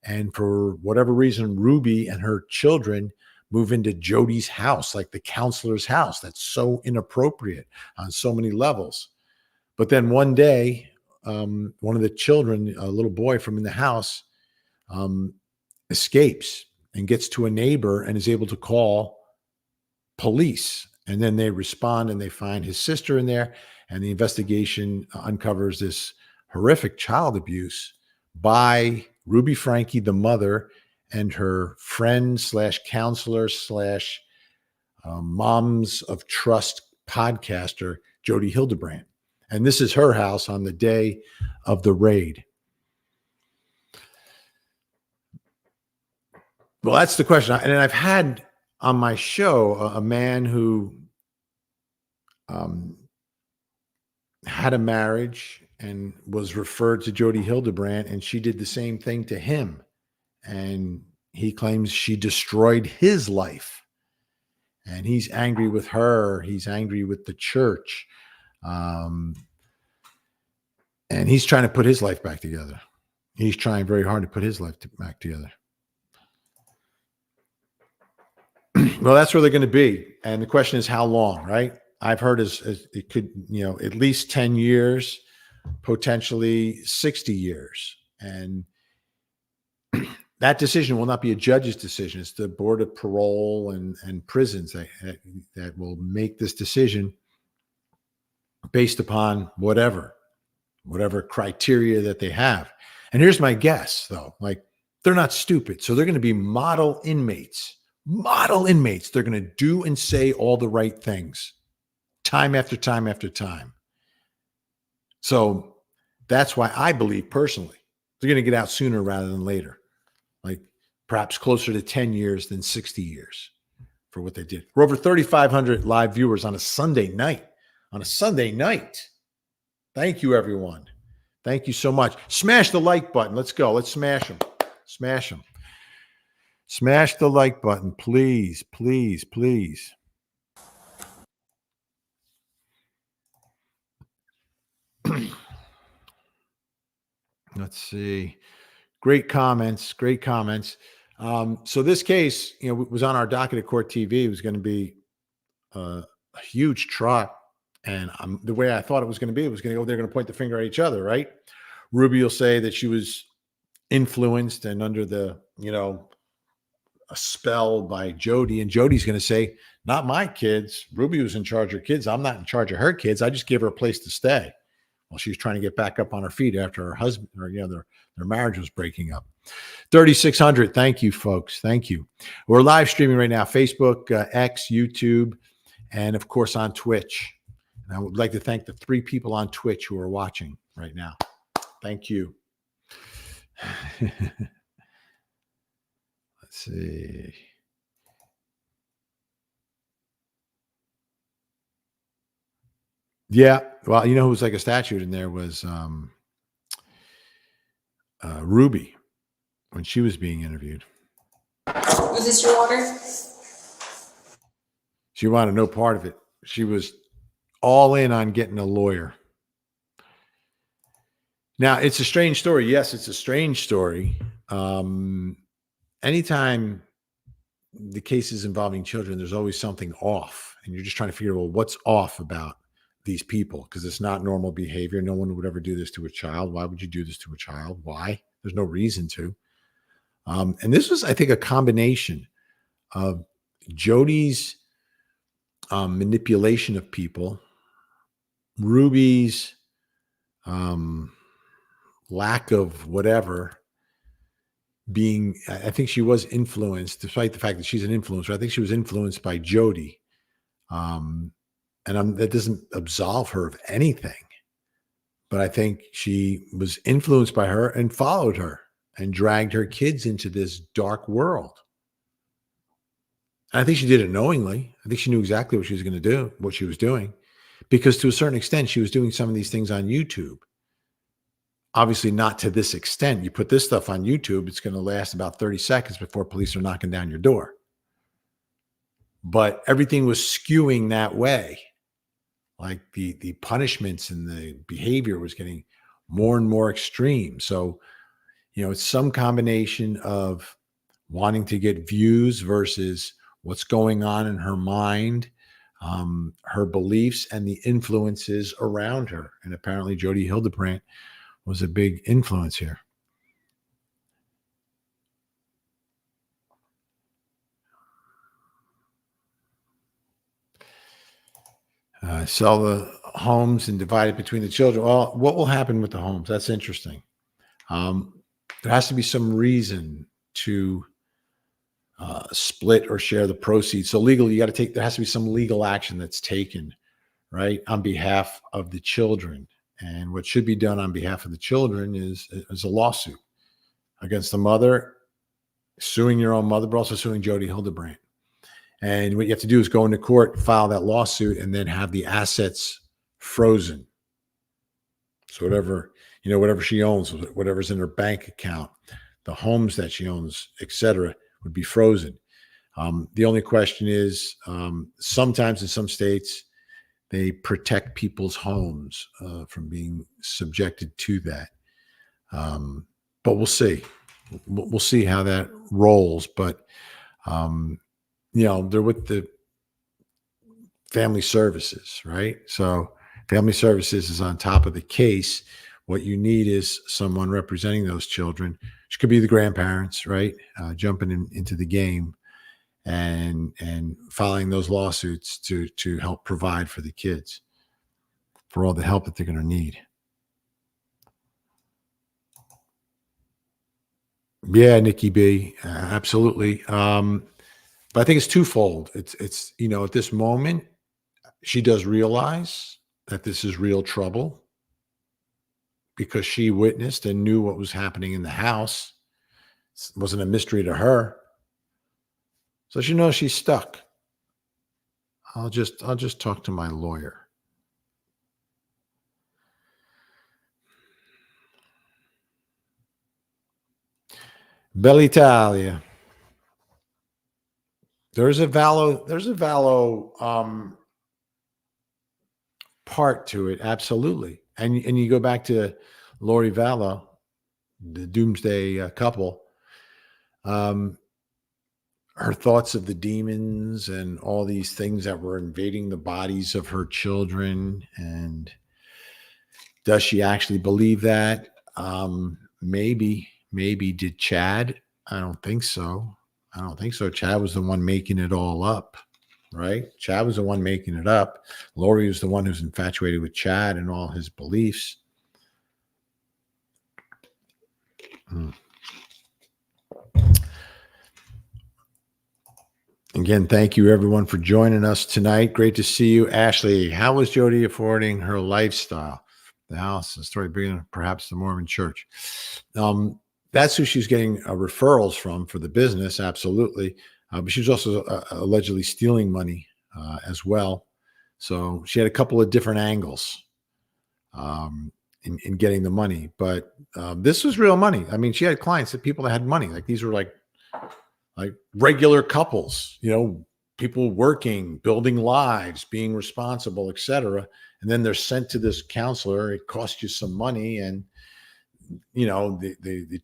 And for whatever reason, Ruby and her children move into Jodi's house, like the counselor's house. That's so inappropriate on so many levels. But then one day, one of the children, a little boy from in the house, escapes and gets to a neighbor and is able to call police. And then they respond and they find his sister in there. And the investigation uncovers this horrific child abuse by Ruby Frankie, the mother, and her friend / counselor / moms of trust podcaster, Jodi Hildebrandt. And this is her house on the day of the raid. Well, that's the question. And I've had on my show a man who had a marriage and was referred to Jodi Hildebrandt, and she did the same thing to him. And he claims she destroyed his life. And he's angry with her. He's angry with the church. And he's trying to put his life back together. He's trying very hard to put his life back together. Well, that's where they're going to be. And the question is how long, right? I've heard as it could, at least 10 years, potentially 60 years. And that decision will not be a judge's decision. It's the Board of Parole and Prisons that will make this decision. based upon whatever criteria that they have. And here's my guess, though, like they're not stupid. So they're going to be model inmates. Model inmates. They're going to do and say all the right things time after time after time. So that's why I believe personally they're going to get out sooner rather than later, like perhaps closer to 10 years than 60 years for what they did. We're over 3,500 live viewers on a Sunday night. On a Sunday night. Thank you, everyone. Thank you so much. Smash the like button. Let's go. Let's smash them. Smash them. Smash the like button, please, please, please. Let's see. Great comments. Great comments. So this case, was on our docket at Court TV. It was going to be a huge trial. And the way I thought it was going to be, it was going to go, they're going to point the finger at each other, right? Ruby will say that she was influenced and under the, a spell by Jodi. And Jodi's going to say, not my kids. Ruby was in charge of her kids. I'm not in charge of her kids. I just gave her a place to stay. Well, she was trying to get back up on her feet after her husband, or their marriage was breaking up. 3,600. Thank you, folks. Thank you. We're live streaming right now, Facebook, X, YouTube, and of course on Twitch. And I would like to thank the 3 people on Twitch who are watching right now. Thank you. Let's see. Yeah. Well, who was like a statue in there was Ruby when she was being interviewed. Was this your water? She wanted no part of it. She was all in on getting a lawyer. Now, it's a strange story. Yes, it's a strange story. Anytime the cases involving children, there's always something off. And you're just trying to figure, well, what's off about these people? Because it's not normal behavior. No one would ever do this to a child. Why would you do this to a child? Why? There's no reason to. And this was, I think, a combination of Jodi's manipulation of people, Ruby's lack of whatever being, I think she was influenced, despite the fact that she's an influencer. I think she was influenced by Jodi. And that doesn't absolve her of anything. But I think she was influenced by her and followed her and dragged her kids into this dark world. And I think she did it knowingly. I think she knew exactly what she was going to do, what she was doing, because to a certain extent, she was doing some of these things on YouTube. Obviously not to this extent. You put this stuff on YouTube, it's going to last about 30 seconds before police are knocking down your door. But everything was skewing that way. Like the punishments and the behavior was getting more and more extreme. So, it's some combination of wanting to get views versus what's going on in her mind, her beliefs, and the influences around her. And apparently Jodi Hildebrandt was a big influence here. Sell the homes and divide it between the children. Well, what will happen with the homes? That's interesting. There has to be some reason to split or share the proceeds. So legally, there has to be some legal action that's taken, right, on behalf of the children. And what should be done on behalf of the children is a lawsuit against the mother, suing your own mother, but also suing Jodi Hildebrandt. And what you have to do is go into court, file that lawsuit, and then have the assets frozen. So whatever she owns, whatever's in her bank account, the homes that she owns, etc., would be frozen. The only question is, sometimes in some states, they protect people's homes from being subjected to that. But we'll see. We'll see how that rolls. But they're with the family services, right? So family services is on top of the case. What you need is someone representing those children, which could be the grandparents, right? Jumping into the game and filing those lawsuits to help provide for the kids. for all the help that they're going to need. Yeah, Nikki B, absolutely. But I think it's twofold. It's at this moment, she does realize that this is real trouble because she witnessed and knew what was happening in the house. It wasn't a mystery to her. So she knows she's stuck. I'll just talk to my lawyer. Bell'Italia. There's a Vallo part to it, absolutely. And you go back to Lori Vallow, the doomsday couple. Her thoughts of the demons and all these things that were invading the bodies of her children. And does she actually believe that? Maybe did Chad? I don't think so. Chad was the one making it all up, right? Chad was the one making it up. Lori was the one who's infatuated with Chad and all his beliefs. Again, thank you everyone for joining us tonight. Great to see you. Ashley, how was Jodi affording her lifestyle? The house, the story being perhaps the Mormon church. That's who she's getting referrals from for the business, absolutely. But she was also allegedly stealing money as well. So she had a couple of different angles in getting the money. But this was real money. I mean, she had clients, people that had money. Like these were like regular couples, people working, building lives, being responsible, etc. And then they're sent to this counselor. It costs you some money, and the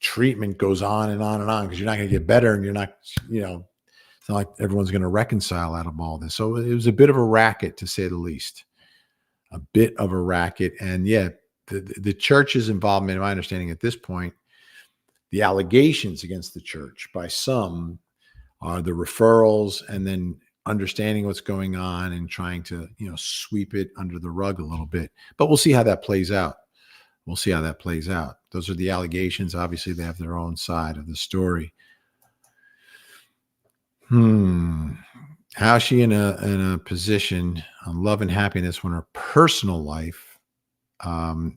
treatment goes on and on and on because you're not going to get better, and you're not, it's not like everyone's going to reconcile out of all this. So it was a bit of a racket, to say the least. A bit of a racket, and yeah, the church's involvement, in my understanding at this point, the allegations against the church by some are the referrals and then understanding what's going on and trying to, sweep it under the rug a little bit. But we'll see how that plays out. Those are the allegations. Obviously, they have their own side of the story. How is she in a position on love and happiness when her personal life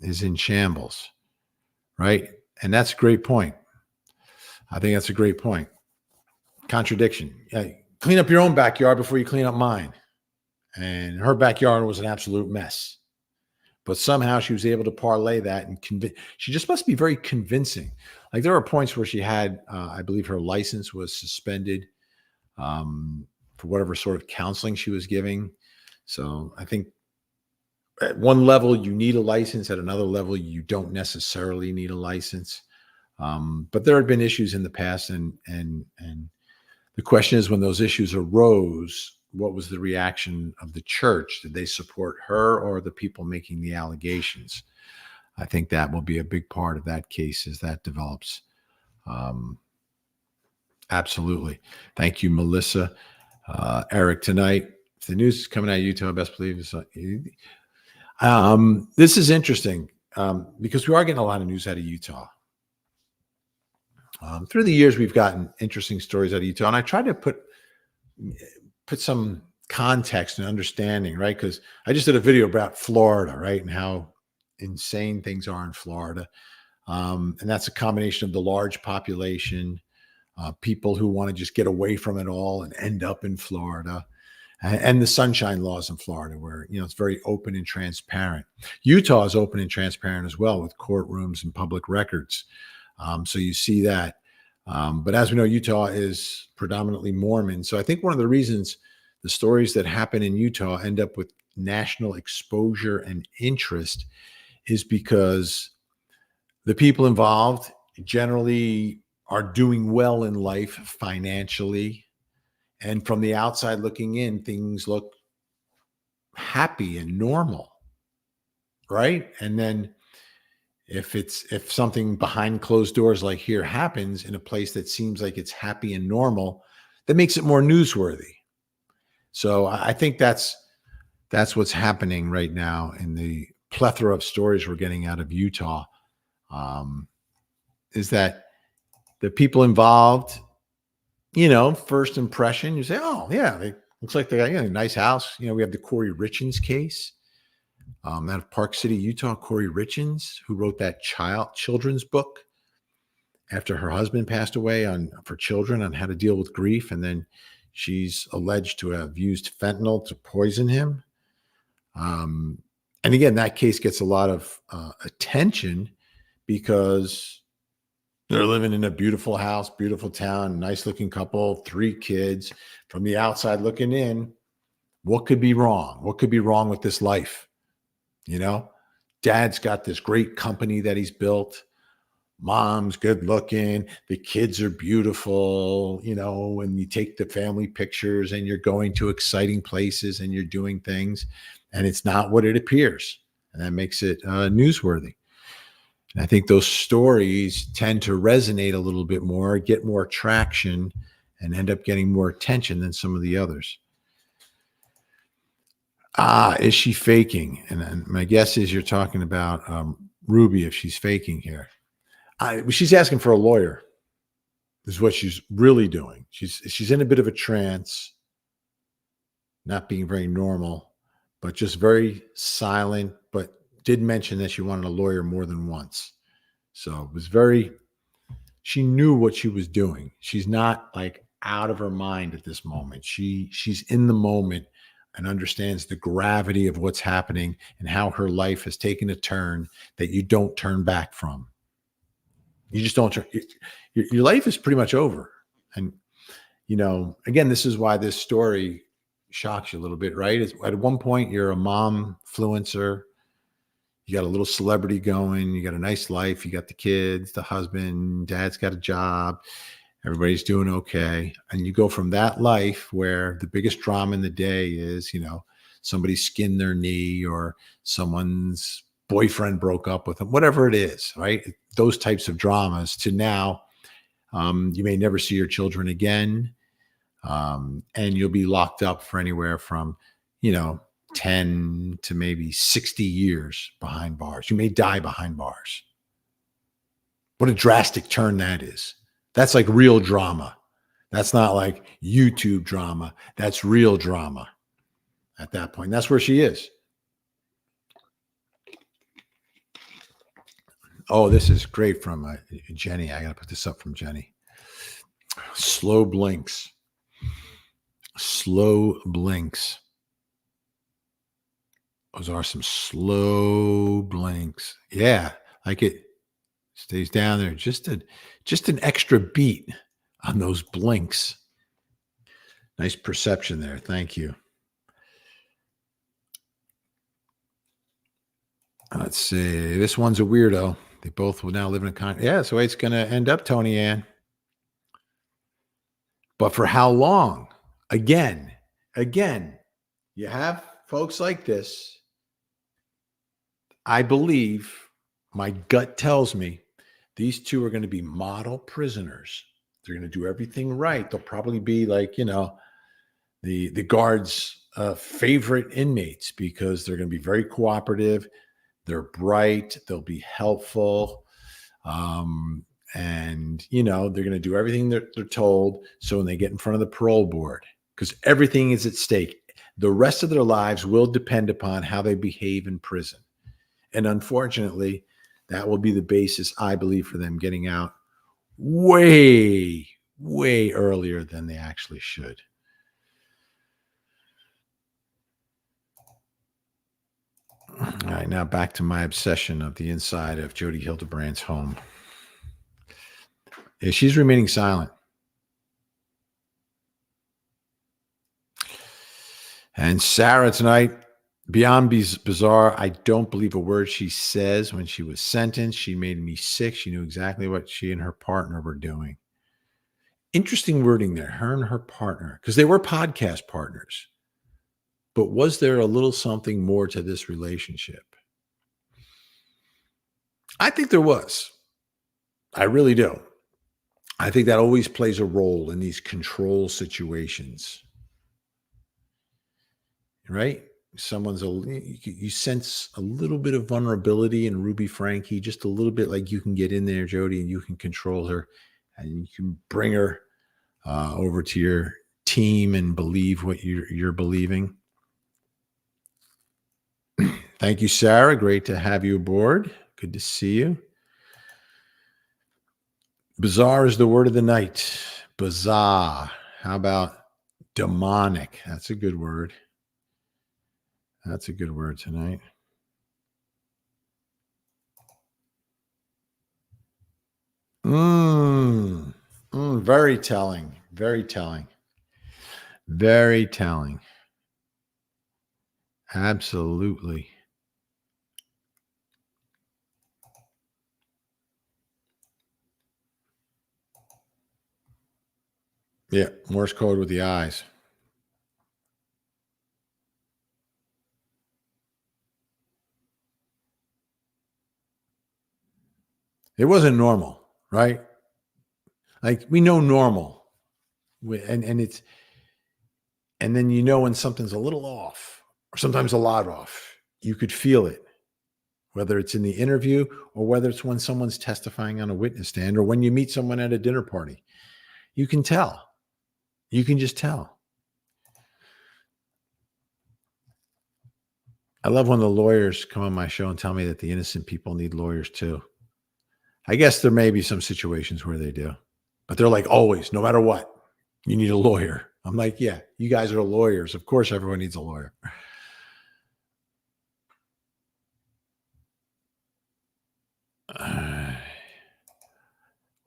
is in shambles, right? And that's a great point. I think that's a great point. Contradiction. Clean up your own backyard before you clean up mine. And her backyard was an absolute mess. But somehow she was able to parlay that and convince. She just must be very convincing. Like there were points where she had, I believe her license was suspended for whatever sort of counseling she was giving. So I think at one level you need a license. At another level, you don't necessarily need a license. But there had been issues in the past, and the question is, when those issues arose, what was the reaction of the church? Did they support her or the people making the allegations? I think that will be a big part of that case as that develops. Absolutely. Thank you, Melissa. Eric, tonight, if the news is coming out of Utah, best believe it's this is interesting because we are getting a lot of news out of Utah. Through the years, we've gotten interesting stories out of Utah, and I try to put some context and understanding, right? Because I just did a video about Florida, right, and how insane things are in Florida, and that's a combination of the large population, people who want to just get away from it all and end up in Florida, and the sunshine laws in Florida, where it's very open and transparent. Utah is open and transparent as well, with courtrooms and public records. So you see that. But as we know, Utah is predominantly Mormon. So I think one of the reasons the stories that happen in Utah end up with national exposure and interest is because the people involved generally are doing well in life financially. And from the outside looking in, things look happy and normal, right? And then if something behind closed doors like here happens in a place that seems like it's happy and normal, that makes it more newsworthy. So I think that's that's what's happening right now in the plethora of stories we're getting out of Utah. Is that the people involved, first impression, you say, oh, yeah, looks like they got a nice house. We have the Corey Richins case out of Park City, Utah. Corey Richins, who wrote that children's book after her husband passed away for children on how to deal with grief. And then she's alleged to have used fentanyl to poison him. And again, that case gets a lot of attention because they're living in a beautiful house, beautiful town, nice looking couple, 3 kids. From the outside looking in, what could be wrong? What could be wrong with this life? Dad's got this great company that he's built. Mom's good looking. The kids are beautiful, and you take the family pictures and you're going to exciting places and you're doing things, and it's not what it appears. And that makes it newsworthy. And I think those stories tend to resonate a little bit more, get more traction, and end up getting more attention than some of the others. Is she faking? And my guess is you're talking about Ruby, if she's faking here. She's asking for a lawyer. This is what she's really doing. She's in a bit of a trance, not being very normal, but just very silent, but did mention that she wanted a lawyer more than once. So it was she knew what she was doing. She's not like out of her mind at this moment. She's in the moment and understands the gravity of what's happening and how her life has taken a turn that you don't turn back from. You just don't turn. Your life is pretty much over. And, again, this is why this story shocks you a little bit, right? At one point, you're a mom influencer. You got a little celebrity going. You got a nice life. You got the kids, the husband, dad's got a job. Everybody's doing okay. And you go from that life where the biggest drama in the day is, somebody skinned their knee or someone's boyfriend broke up with them, whatever it is, right? Those types of dramas to now, you may never see your children again. And you'll be locked up for anywhere from, 10 to maybe 60 years behind bars. You may die behind bars. What a drastic turn that is. That's like real drama. That's not like YouTube drama. That's real drama at that point. That's where she is. Oh, this is great from Jenny. I got to put this up from Jenny. Slow blinks. Slow blinks. Those are some slow blinks. Yeah, like it stays down there. Just an extra beat on those blinks. Nice perception there. Thank you. Let's see. This one's a weirdo. They both will now live in a yeah, that's the way it's going to end up, Tony Ann. But for how long? Again, you have folks like this. I believe, my gut tells me, these two are going to be model prisoners. They're going to do everything right. They'll probably be like, the guards' favorite inmates because they're going to be very cooperative. They're bright. They'll be helpful. And, they're going to do everything they're told. So when they get in front of the parole board, because everything is at stake, the rest of their lives will depend upon how they behave in prison. And unfortunately, that will be the basis, I believe, for them getting out way, way earlier than they actually should. All right, now back to my obsession of the inside of Jodi Hildebrandt's home. Yeah, she's remaining silent. And Sarah tonight, beyond bizarre, I don't believe a word she says. When she was sentenced, she made me sick. She knew exactly what she and her partner were doing. Interesting wording there, her and her partner, because they were podcast partners. But was there a little something more to this relationship? I think there was. I really do. I think that always plays a role in these control situations. Right? you sense a little bit of vulnerability in Ruby Frankie, just a little bit, like you can get in there, Jodi, and you can control her, and you can bring her over to your team and believe what you're believing. Thank you, Sarah. Great to have you aboard. Good to see you. Bizarre is the word of the night. Bizarre. How about demonic? That's a good word. That's a good word tonight. Very telling. Very telling. Very telling. Absolutely. Yeah, Morse code with the eyes. It wasn't normal, right? Like, we know normal, and then you know when something's a little off, or sometimes a lot off. You could feel it, whether it's in the interview or whether it's when someone's testifying on a witness stand or when you meet someone at a dinner party. You can tell. You can just tell. I love when the lawyers come on my show and tell me that the innocent people need lawyers too. I guess there may be some situations where they do, but they're like, always, no matter what, you need a lawyer. I'm like, yeah, you guys are lawyers. Of course, everyone needs a lawyer.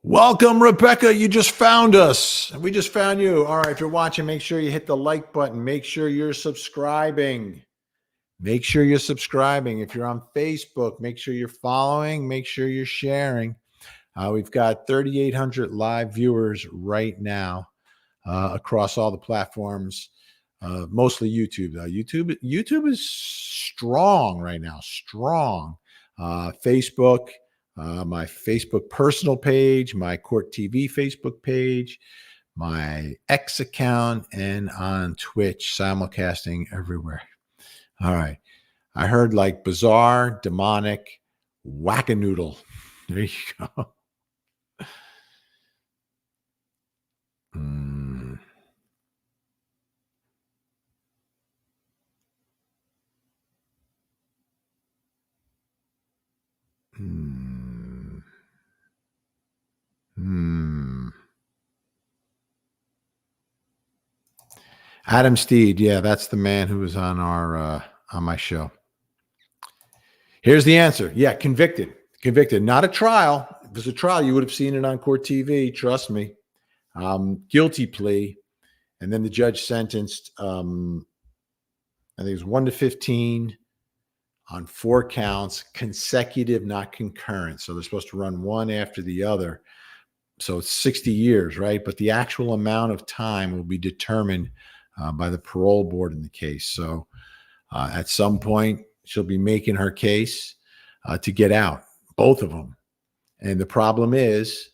Welcome, Rebecca. You just found us. We just found you. All right, if you're watching, make sure you hit the like button. Make sure you're subscribing. Make sure you're subscribing. If you're on Facebook, make sure you're following. Make sure you're sharing. We've got 3,800 live viewers right now across all the platforms, mostly YouTube. YouTube is strong right now. Strong. Facebook. My Facebook personal page, my Court TV Facebook page, my X account, and on Twitch, simulcasting everywhere. All right. I heard like bizarre, demonic, whack-a-noodle. There you go. Adam Steed, yeah, that's the man who was on our on my show. Here's the answer. Yeah, convicted. Not a trial. If it was a trial, you would have seen it on Court TV. Trust me. Guilty plea, and then the judge sentenced. I think it was 1 to 15 on 4 counts, consecutive, not concurrent. So they're supposed to run one after the other. So it's 60 years, right? But the actual amount of time will be determined by the parole board in the case. So at some point, she'll be making her case to get out, both of them. And the problem is,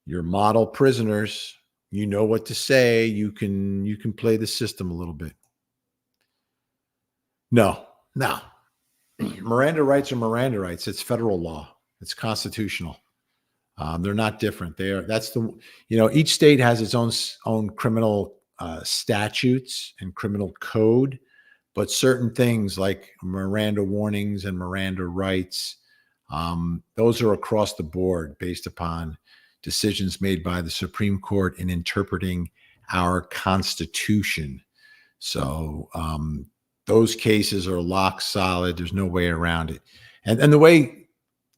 you're model prisoners. You know what to say. You can play the system a little bit. No. Miranda rights are Miranda rights. It's federal law. It's constitutional. They're not different. Each state has its own criminal statutes and criminal code, but certain things like Miranda warnings and Miranda rights, those are across the board based upon decisions made by the Supreme Court in interpreting our Constitution. So those cases are lock solid. There's no way around it. And the way,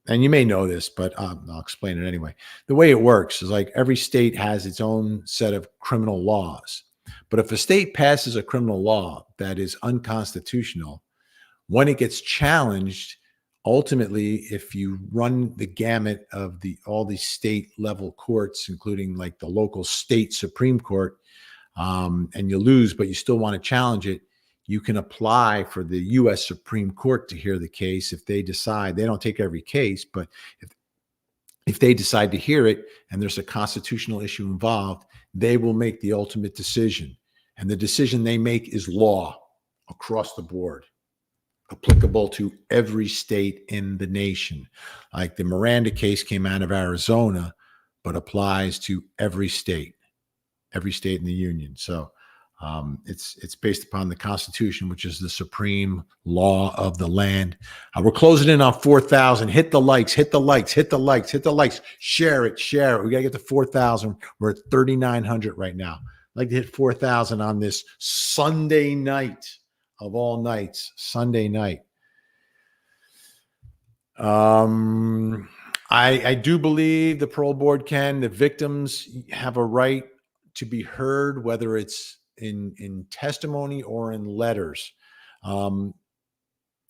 and you may know this, but I'll explain it anyway. The way it works is like every state has its own set of criminal laws. But if a state passes a criminal law that is unconstitutional, when it gets challenged, ultimately, if you run the gamut of all these state level courts, including like the local state Supreme Court, and you lose, but you still want to challenge it, you can apply for the U.S. Supreme Court to hear the case if they decide. They don't take every case, but if they decide to hear it and there's a constitutional issue involved, they will make the ultimate decision. And the decision they make is law. across the board, applicable to every state in the nation. Like the Miranda case came out of Arizona, but applies to every state in the union. So it's based upon the Constitution, which is the supreme law of the land. We're closing in on 4,000. Hit the likes, hit the likes, hit the likes, hit the likes. Share it, share it. We got to get to 4,000. We're at 3,900 right now. I'd like to hit 4,000 on this Sunday night of all nights, Sunday night. I do believe the parole board the victims have a right to be heard, whether it's in testimony or in letters.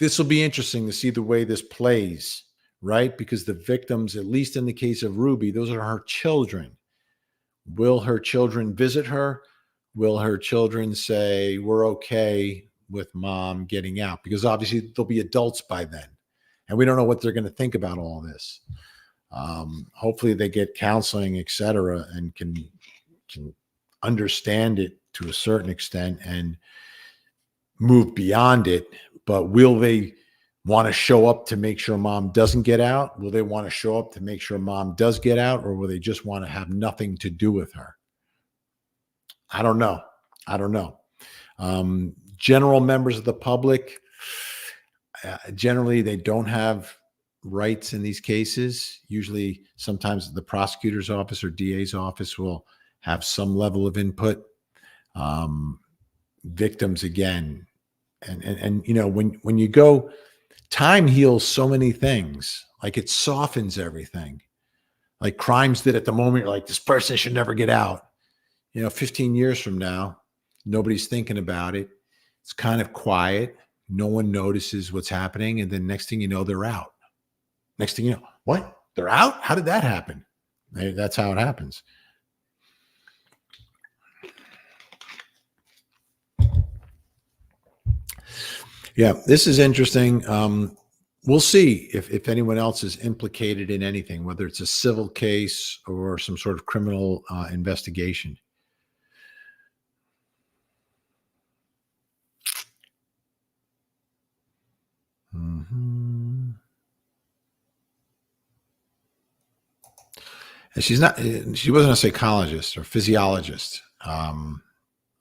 This will be interesting to see the way this plays, right? Because the victims, at least in the case of Ruby, those are her children. Will her children visit her? Will her children say, we're okay with mom getting out? Because obviously they'll be adults by then. And we don't know what they're going to think about all this. Hopefully they get counseling, et cetera, and can understand it to a certain extent and move beyond it. But will they want to show up to make sure mom doesn't get out? Will they want to show up to make sure mom does get out? Or will they just want to have nothing to do with her? I don't know. General members of the public, generally, they don't have rights in these cases. Usually, sometimes the prosecutor's office or DA's office will have some level of input. Victims, again, and you know, when you go, time heals so many things. Like it softens everything. Like crimes that at the moment you're like, this person should never get out. 15 years from now, nobody's thinking about it. It's kind of quiet. No one notices what's happening. And then next thing you know, they're out. Next thing you know, what? They're out? How did that happen? That's how it happens. Yeah, this is interesting. We'll see if anyone else is implicated in anything, whether it's a civil case or some sort of criminal investigation. Mm-hmm. And she wasn't a psychologist or physiologist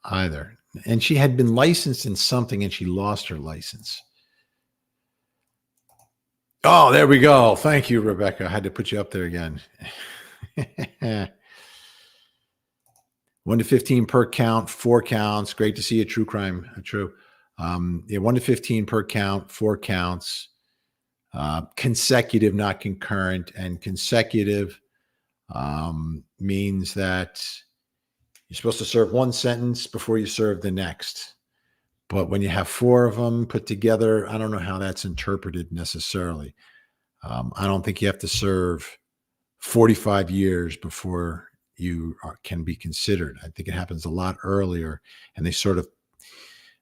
either. And she had been licensed in something and she lost her license. Oh, there we go. Thank you, Rebecca. I had to put you up there again. 1 to 15 per count, 4 counts. Great to see a true crime. True. 1 to 15 per count, 4 counts. Consecutive, not concurrent. And consecutive means that you're supposed to serve one sentence before you serve the next. But when you have 4 of them put together, I don't know how that's interpreted necessarily. I don't think you have to serve 45 years before you can be considered. I think it happens a lot earlier. And they sort of,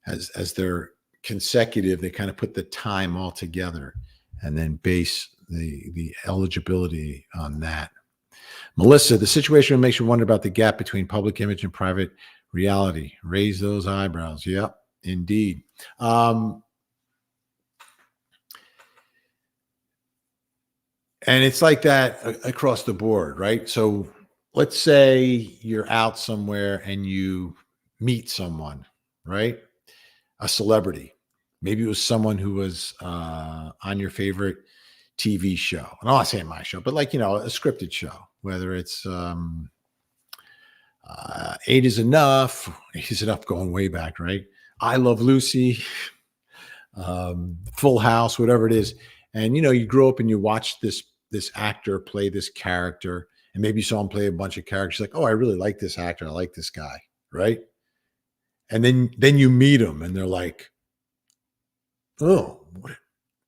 as they're consecutive, they kind of put the time all together and then base the eligibility on that. Melissa, the situation makes you wonder about the gap between public image and private reality. Raise those eyebrows. Yep, indeed. And it's like that across the board, right? So let's say you're out somewhere and you meet someone, right? A celebrity. Maybe it was someone who was on your favorite TV show. And I'm not saying my show, but like, a scripted show, whether it's 8 is Enough. 8 is Enough going way back, right? I Love Lucy, Full House, whatever it is. And, you grew up and you watched this actor play this character, and maybe you saw him play a bunch of characters. Like, oh, I really like this actor. I like this guy, right? And then you meet him and they're like, oh, what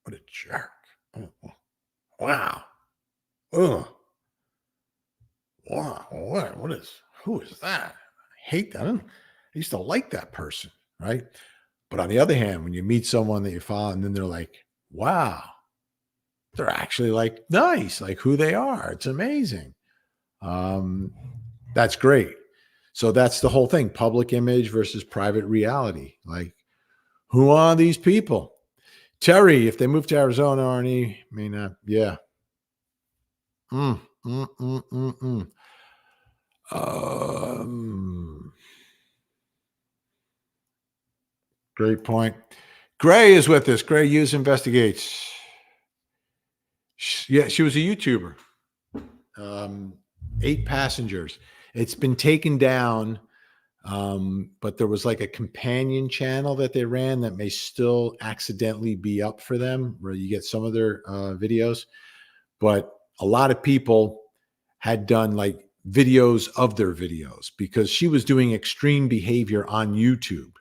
a jerk. Oh, wow. Oh, wow. Who is that? I hate that. I used to like that person, right? But on the other hand, when you meet someone that you follow and then they're like, wow, they're actually like nice, like who they are. It's amazing. That's great. So that's the whole thing. Public image versus private reality. Like, Who are these people? Terry, if they move to Arizona, Arnie, may not. Yeah. Mm, mm, mm, mm, mm. Great point. Gray is with us. Gray Hughes investigates. Yeah, she was a YouTuber. 8 passengers. It's been taken down, but there was like a companion channel that they ran that may still accidentally be up for them, where you get some of their videos. But a lot of people had done like videos of their videos because she was doing extreme behavior on YouTube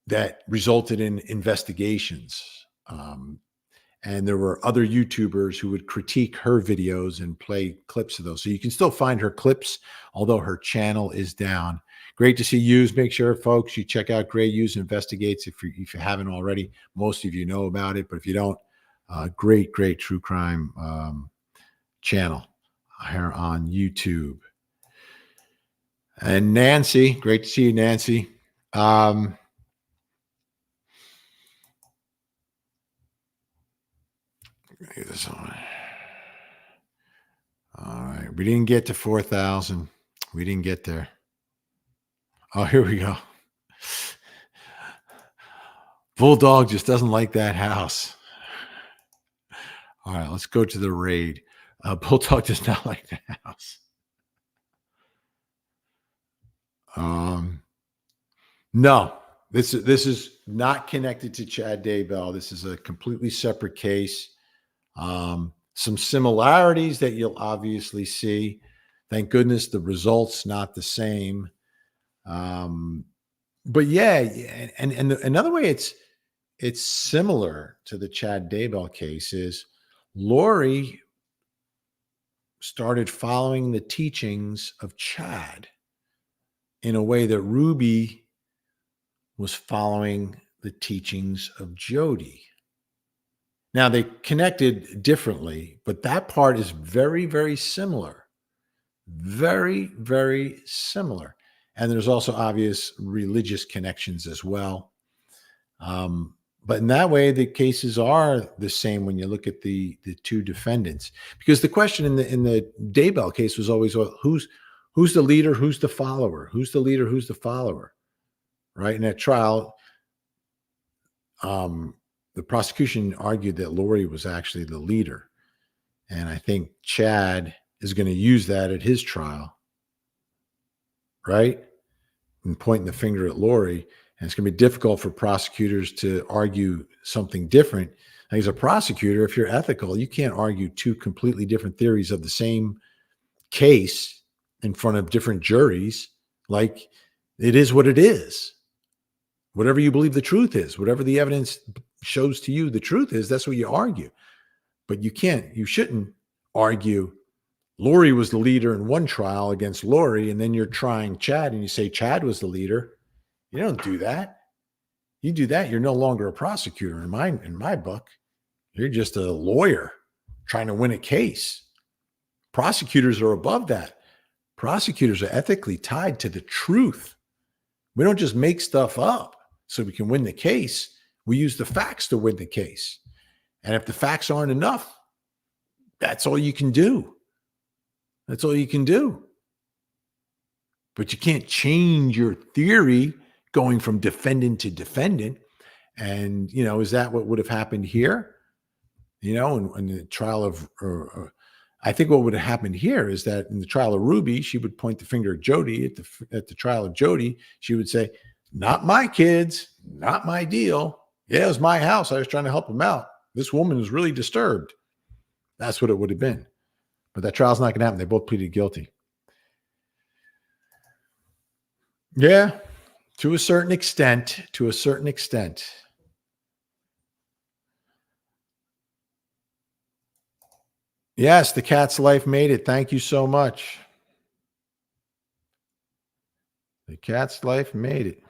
that resulted in investigations. And there were other YouTubers who would critique her videos and play clips of those. So you can still find her clips, although her channel is down. Great to see Hughes. Make sure, folks, you check out Gray Hughes Investigates if you haven't already. Most of you know about it, but if you don't, great true crime channel here on YouTube. And Nancy, great to see you, Nancy. Get this on. All right. We didn't get to 4,000. We didn't get there. Oh, here we go. Bulldog just doesn't like that house. All right, let's go to the raid. Bulldog does not like the house. No, this is not connected to Chad Daybell. This is a completely separate case. Some similarities that you'll obviously see. Thank goodness the results not the same. But yeah, and another way it's similar to the Chad Daybell case is Lori started following the teachings of Chad in a way that Ruby was following the teachings of Jodi. Now they connected differently, but that part is very, very similar. Very, very similar. And there's also obvious religious connections as well. But in that way, the cases are the same when you look at the two defendants. Because the question in the Daybell case was always, well, who's the leader, who's the follower? Who's the leader, who's the follower? Right? In that trial, the prosecution argued that Lori was actually the leader. And I think Chad is going to use that at his trial, right? And pointing the finger at Lori. And it's going to be difficult for prosecutors to argue something different. As a prosecutor, if you're ethical, you can't argue two completely different theories of the same case in front of different juries. Like, it is what it is. Whatever you believe the truth is, whatever the evidence shows to you the truth is, that's what you argue. But you shouldn't argue Lori was the leader in one trial against Lori, and then you're trying Chad and you say Chad was the leader. You don't do that. You do that, you're no longer a prosecutor in my book. You're just a lawyer trying to win a case. Prosecutors are above that. Prosecutors are ethically tied to the truth. We don't just make stuff up so we can win the case. We use the facts to win the case. And if the facts aren't enough, that's all you can do. That's all you can do. But you can't change your theory going from defendant to defendant. And, is that what would have happened here? In the trial of, I think what would have happened here is that in the trial of Ruby, she would point the finger at Jodi. At the trial of Jodi, she would say, not my kids, not my deal. Yeah, it was my house. I was trying to help them out. This woman is really disturbed. That's what it would have been. But that trial's not going to happen. They both pleaded guilty. Yeah, to a certain extent. Yes, the cat's life made it. Thank you so much. The cat's life made it.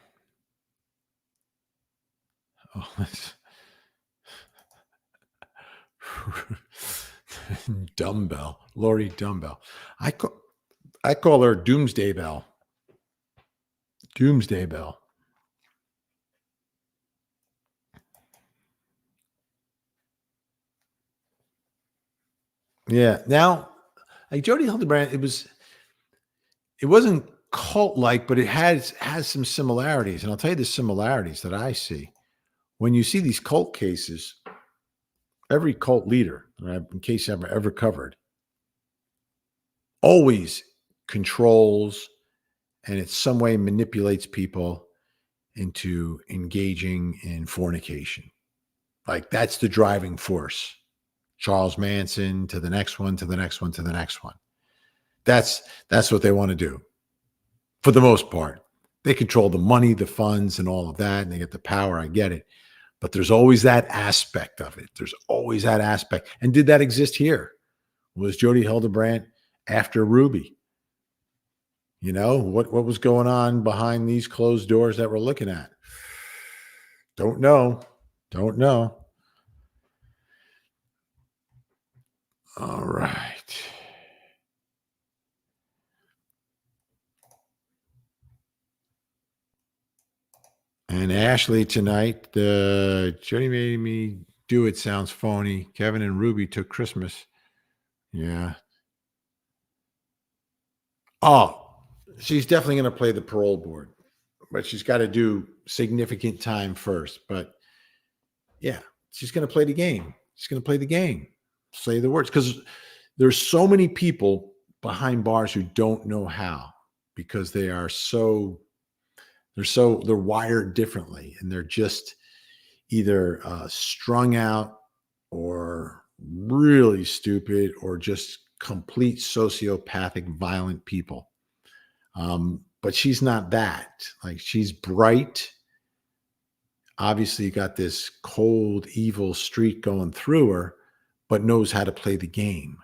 Oh, Dumbbell, Lori Dumbbell. I call her Doomsday Bell. Doomsday Bell. Yeah. Now, like Jodi Hildebrandt, it wasn't cult like, but it has some similarities. And I'll tell you the similarities that I see. When you see these cult cases, every cult leader, right, in case I've ever covered, always controls and in some way manipulates people into engaging in fornication. Like that's the driving force. Charles Manson to the next one, to the next one, to the next one. That's what they want to do. For the most part, they control the money, the funds, and all of that, and they get the power. I get it. But there's always that aspect of it. There's always that aspect. And did that exist here? Was Jodi Hildebrandt after Ruby? You know, what was going on behind these closed doors that we're looking at? Don't know. Don't know. All right. And Ashley tonight, Jody made me do it sounds phony. Kevin and Ruby took Christmas. Yeah. Oh, she's definitely going to play the parole board, but she's got to do significant time first. But yeah, she's going to play the game. She's going to play the game. Say the words. Because there's so many people behind bars who don't know how because they're wired differently and they're just either strung out or really stupid or just complete sociopathic, violent people. But she's not that. Like she's bright. Obviously got this cold, evil streak going through her, but knows how to play the game.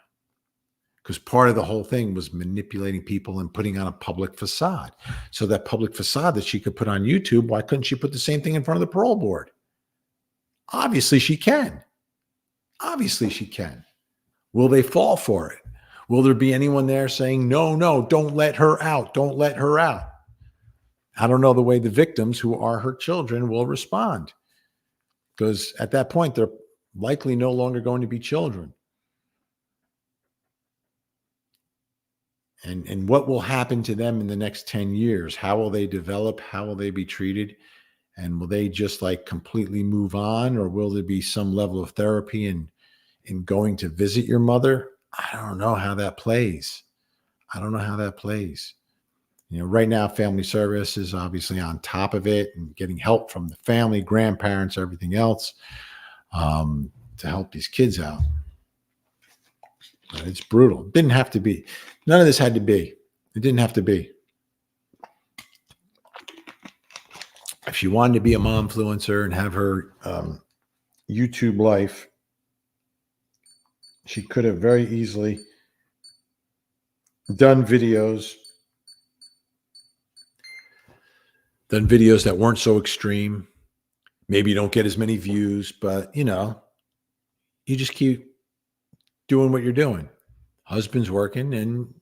Because part of the whole thing was manipulating people and putting on a public facade. So that public facade that she could put on YouTube, why couldn't she put the same thing in front of the parole board? Obviously she can. Obviously she can. Will they fall for it? Will there be anyone there saying, no, don't let her out. Don't let her out. I don't know the way the victims who are her children will respond. Because at that point, they're likely no longer going to be children. And what will happen to them in the next 10 years? How will they develop? How will they be treated? And will they just like completely move on? Or will there be some level of therapy in going to visit your mother? I don't know how that plays. You know, right now, family service is obviously on top of it and getting help from the family, grandparents, everything else to help these kids out. But it's brutal. It didn't have to be. None of this had to be. It didn't have to be. If she wanted to be a momfluencer and have her YouTube life, she could have very easily done videos that weren't so extreme. Maybe you don't get as many views, but you know, you just keep doing what you're doing. Husband's working and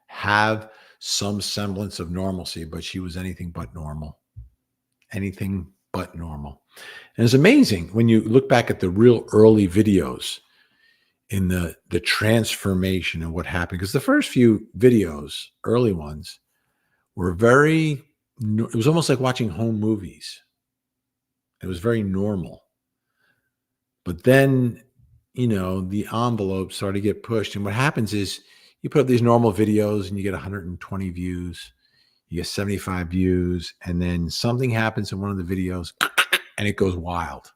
have some semblance of normalcy, but she was anything but normal. Anything but normal. And it's amazing when you look back at the real early videos in the transformation and what happened. Because the first few videos, early ones, were it was almost like watching home movies. It was very normal. But then, you know, the envelope started to get pushed. And what happens is you put up these normal videos and you get 120 views, you get 75 views, and then something happens in one of the videos and it goes wild.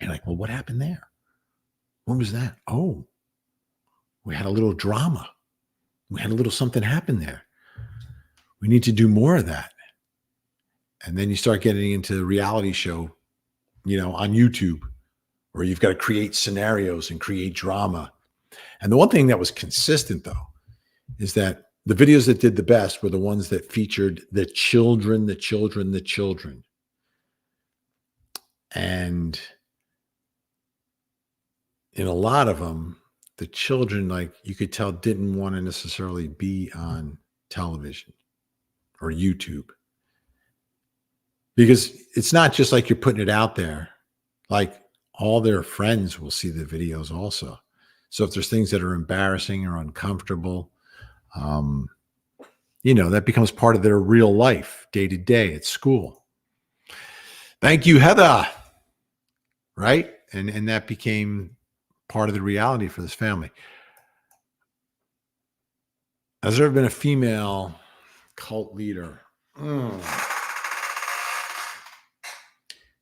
You're like, well, what happened there? What was that? Oh, we had a little drama. We had a little something happen there. We need to do more of that. And then you start getting into reality show, you know, on YouTube, where you've got to create scenarios and create drama. And the one thing that was consistent, though, is that the videos that did the best were the ones that featured the children. And in a lot of them, the children, like you could tell, didn't want to necessarily be on television or YouTube. Because it's not just like you're putting it out there. Like all their friends will see the videos also. So if there's things that are embarrassing or uncomfortable, you know, that becomes part of their real life, day to day at school. Thank you, Heather. Right? And that became part of the reality for this family. Has there ever been a female cult leader?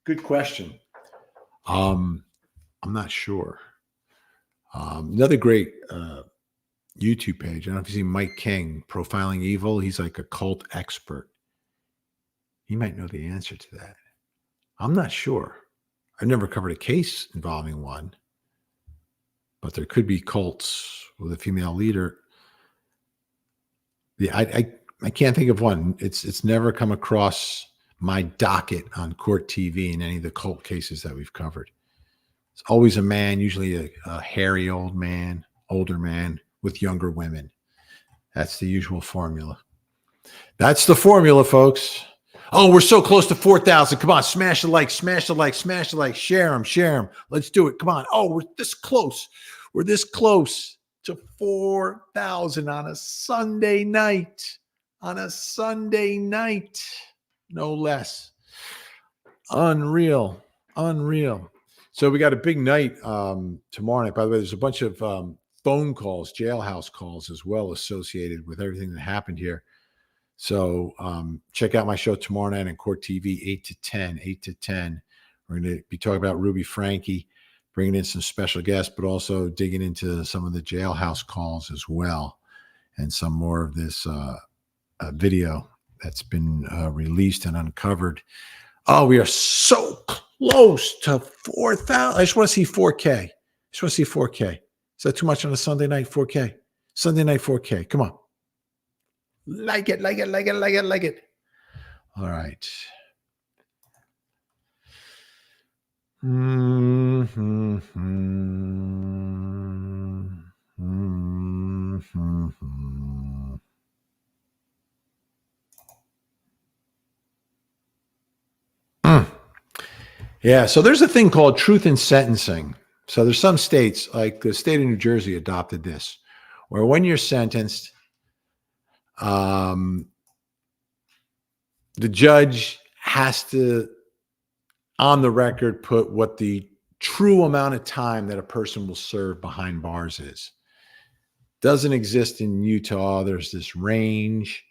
Good question. I'm not sure. Another great YouTube page. I don't know if you see Mike King, Profiling Evil. He's like a cult expert. He might know the answer to that. I'm not sure. I've never covered a case involving one, but there could be cults with a female leader. Yeah, I can't think of one. It's never come across my docket on Court TV in any of the cult cases that we've covered. It's always a man, usually a hairy older man with younger women. That's the usual formula. That's the formula, folks. Oh, we're so close to 4,000. Come on, smash the like, smash the like, smash the like, share them. Let's do it. Come on. Oh, we're this close. We're this close to 4,000 on a Sunday night. No less. Unreal. So we got a big night tomorrow night. By the way, there's a bunch of phone calls, jailhouse calls as well associated with everything that happened here. So check out my show tomorrow night on Court TV, 8 to 10. We're going to be talking about Ruby Frankie, bringing in some special guests, but also digging into some of the jailhouse calls as well, and some more of this video that's been released and uncovered. Oh, we are so close to 4,000. I just want to see 4K. Is that too much on a Sunday night? 4K. Sunday night 4K. Come on. Like it. All right. Yeah, so there's a thing called truth in sentencing. So there's some states, like the state of New Jersey adopted this, where when you're sentenced, the judge has to, on the record, put what the true amount of time that a person will serve behind bars is. Doesn't exist in Utah. There's this range,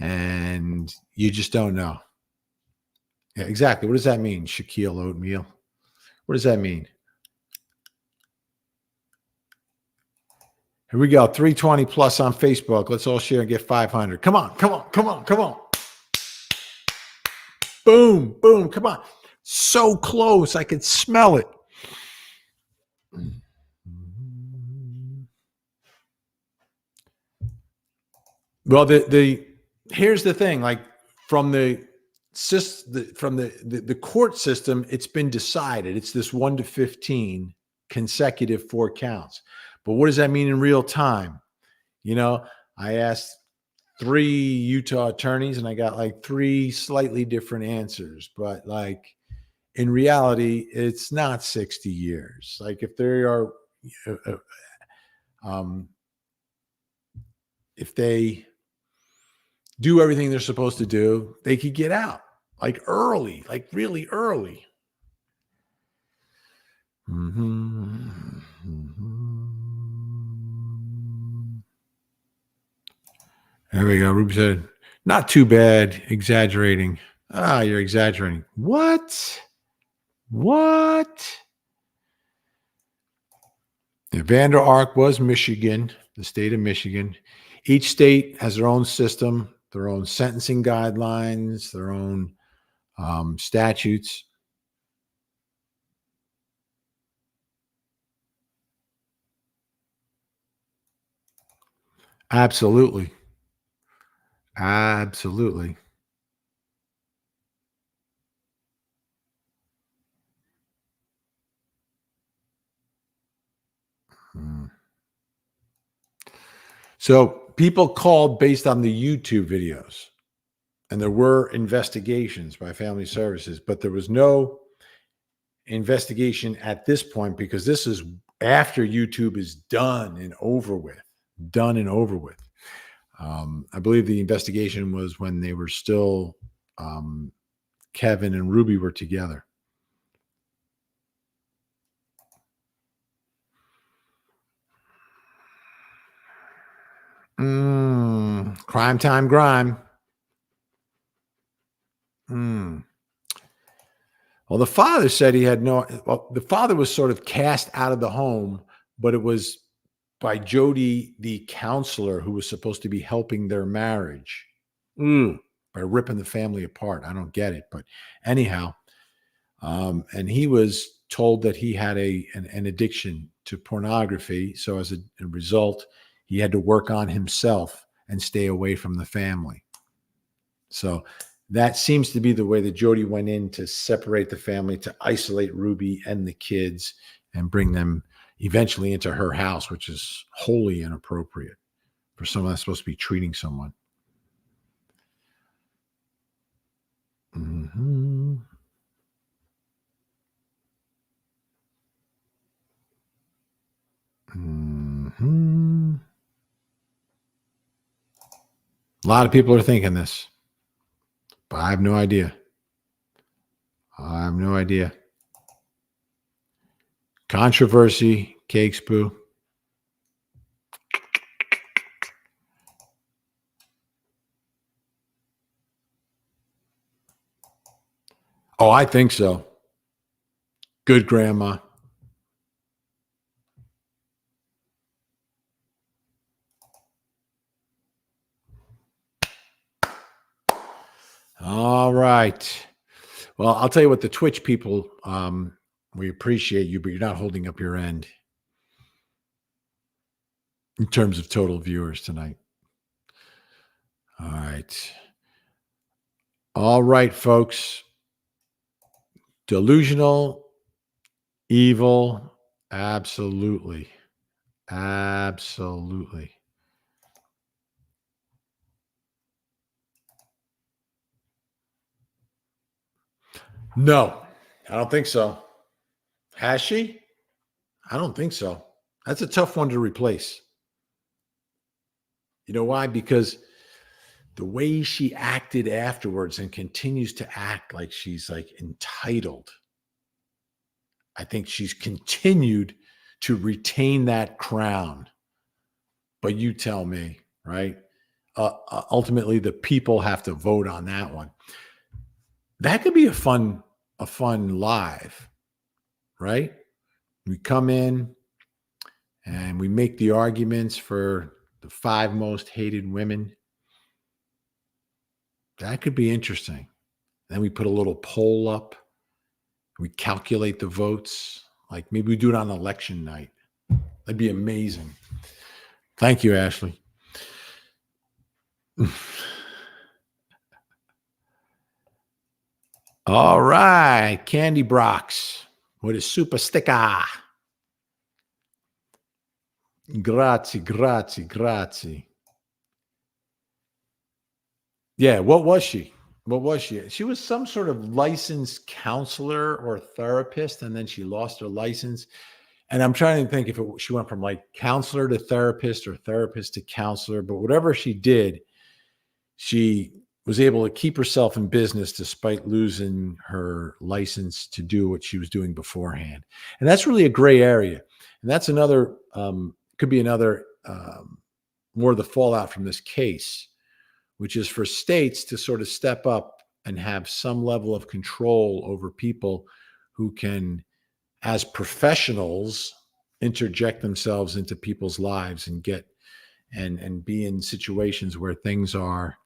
and you just don't know. Yeah, exactly. What does that mean, Shaquille Oatmeal? What does that mean? Here we go. 320 plus on Facebook. Let's all share and get 500. Come on. Boom. Come on. So close. I can smell it. Well, here's the thing. Like from the court system, it's been decided. It's this 1 to 15 consecutive 4 counts. But what does that mean in real time? You know, I asked 3 Utah attorneys and I got like 3 slightly different answers. But like in reality, it's not 60 years. Like if they are, if they do everything they're supposed to do, they could get out like early, like really early. There we go. Ruby said, not too bad. Exaggerating. You're exaggerating. What? Yeah, Vander Ark was Michigan, the state of Michigan. Each state has their own system, their own sentencing guidelines, their own statutes. Absolutely. So people called based on the YouTube videos, and there were investigations by family services, but there was no investigation at this point because this is after YouTube is done and over with. Done and over with. I believe the investigation was when they were still, Kevin and Ruby were together. Crime time grime. Well, the father said he had the father was sort of cast out of the home, but it was by Jodi, the counselor, who was supposed to be helping their marriage. By ripping the family apart. I don't get it, but anyhow, and he was told that he had an addiction to pornography. So as a result, he had to work on himself and stay away from the family. So that seems to be the way that Jodi went in to separate the family, to isolate Ruby and the kids and bring them eventually into her house, which is wholly inappropriate for someone that's supposed to be treating someone. A lot of people are thinking this, but I have no idea. Controversy, cakes, boo. Oh, I think so. Good grandma. All right. Well, I'll tell you what, the Twitch people, we appreciate you, but you're not holding up your end in terms of total viewers tonight. All right. All right, folks. Delusional, evil, absolutely. Absolutely. No, I don't think so. Has she? I don't think so. That's a tough one to replace. You know why? Because the way she acted afterwards and continues to act like she's like entitled. I think she's continued to retain that crown. But you tell me, right? Ultimately, the people have to vote on that one. That could be a fun live, right? We come in and we make the arguments for the 5 most hated women. That could be interesting. Then we put a little poll up. We calculate the votes. Like maybe we do it on election night. That'd be amazing. Thank you, Ashley. All right. Candy Brox with a super sticker. Grazie. Yeah, what was she? She was some sort of licensed counselor or therapist, and then she lost her license. And I'm trying to think if she went from like counselor to therapist or therapist to counselor, but whatever she did, she was able to keep herself in business despite losing her license to do what she was doing beforehand. And that's really a gray area. And that's another, could be another, more of the fallout from this case, which is for states to sort of step up and have some level of control over people who can, as professionals, interject themselves into people's lives and get and be in situations where things are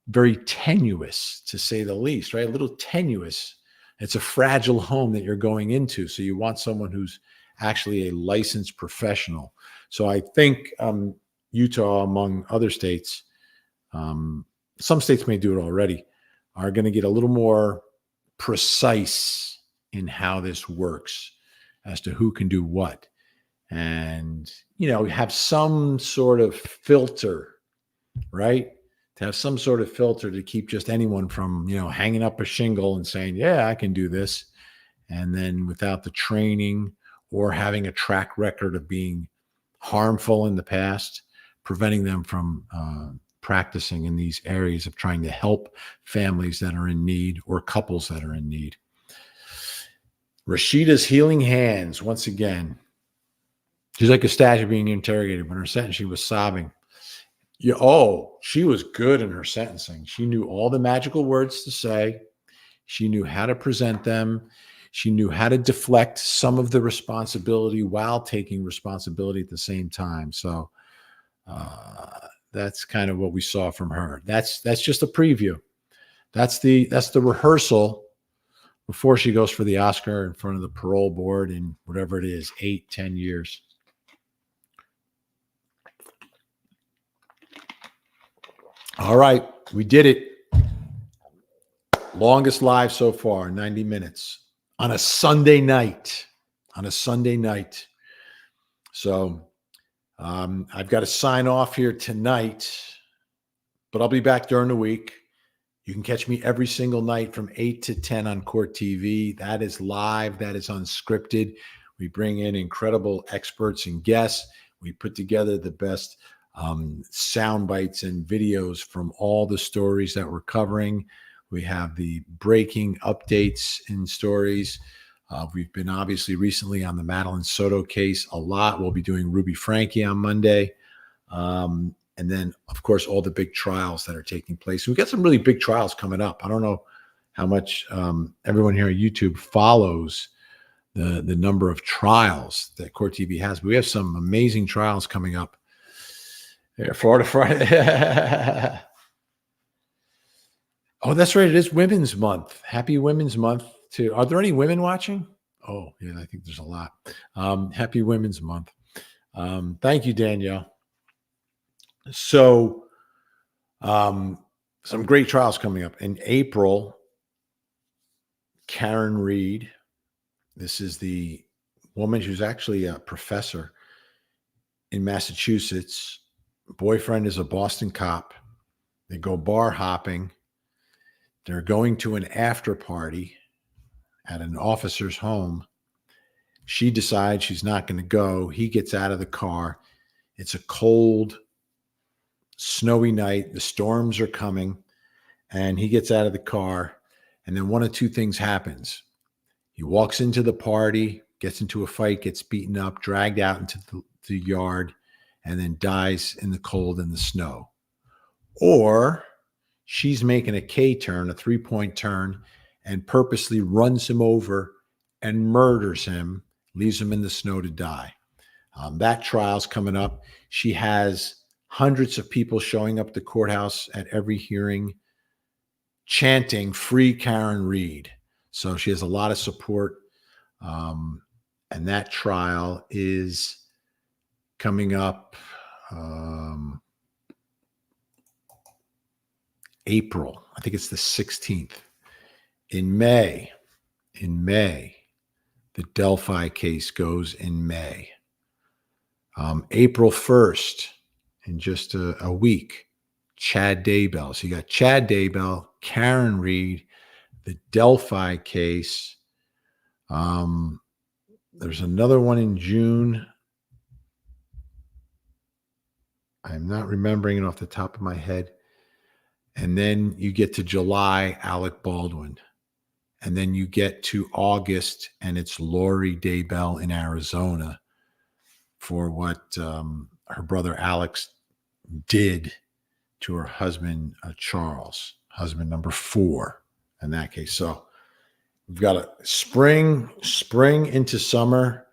very tenuous, to say the least, right? A little tenuous. It's a fragile home that you're going into. So you want someone who's actually a licensed professional. So I think Utah, among other states, some states may do it already, are going to get a little more precise in how this works as to who can do what. And, have some sort of filter, right? To have some sort of filter to keep just anyone from, hanging up a shingle and saying, yeah, I can do this. And then without the training or having a track record of being harmful in the past, preventing them from practicing in these areas of trying to help families that are in need or couples that are in need. Rashida's healing hands, once again. She's like a statue being interrogated. When her sentence, she was sobbing. She was good in her sentencing. She knew all the magical words to say. She knew how to present them. She knew how to deflect some of the responsibility while taking responsibility at the same time. So that's kind of what we saw from her. That's just a preview. That's the rehearsal before she goes for the Oscar in front of the parole board in whatever it is, 8-10 years. All right, we did it. Longest live so far, 90 minutes on a Sunday night. So I've got to sign off here tonight, but I'll be back during the week. You can catch me every single night from 8 to 10 on Court TV. That is live. That is unscripted. We bring in incredible experts and guests. We put together the best sound bites and videos from all the stories that we're covering. We have the breaking updates in stories. We've been obviously recently on the Madeline Soto case a lot. We'll be doing Ruby Frankie on Monday. And then, of course, all the big trials that are taking place. We've got some really big trials coming up. I don't know how much everyone here on YouTube follows the number of trials that Court TV has. But we have some amazing trials coming up. Florida Friday. Oh, that's right. It is Women's Month. Happy Women's Month too. Are there any women watching? Oh, yeah, I think there's a lot. Happy Women's Month. Thank you, Danielle. So, some great trials coming up in April. Karen Reed. This is the woman who's actually a professor in Massachusetts. Boyfriend is a Boston cop. They go bar hopping. They're going to an after party at an officer's home. She decides she's not going to go. He gets out of the car. It's a cold, snowy night. The storms are coming. And he gets out of the car. And then one of two things happens. He walks into the party, gets into a fight, gets beaten up, dragged out into the yard, and then dies in the cold and the snow. Or she's making a K-turn, a 3-point turn, and purposely runs him over and murders him, leaves him in the snow to die. That trial's coming up. She has hundreds of people showing up at the courthouse at every hearing, chanting, "Free Karen Reed." So she has a lot of support. And that trial is coming up April. I think it's the 16th. In May, the Delphi case goes in May. April 1st, in just a week, Chad Daybell. So you got Chad Daybell, Karen Reed, the Delphi case. There's another one in June. I'm not remembering it off the top of my head. And then you get to July, Alec Baldwin. And then you get to August, and it's Lori Daybell in Arizona for what her brother Alex did to her husband, Charles, husband number 4 in that case. So we've got a spring into summer.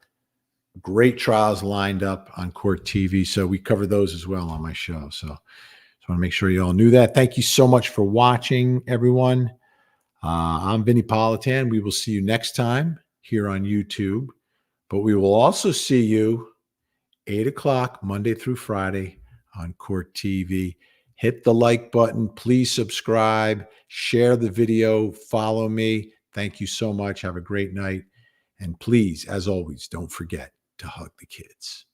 Great trials lined up on Court TV. So we cover those as well on my show. So just want to make sure you all knew that. Thank you so much for watching, everyone. I'm Vinny Politan. We will see you next time here on YouTube. But we will also see you 8 o'clock Monday through Friday on Court TV. Hit the like button. Please subscribe. Share the video. Follow me. Thank you so much. Have a great night. And please, as always, don't forget to hug the kids.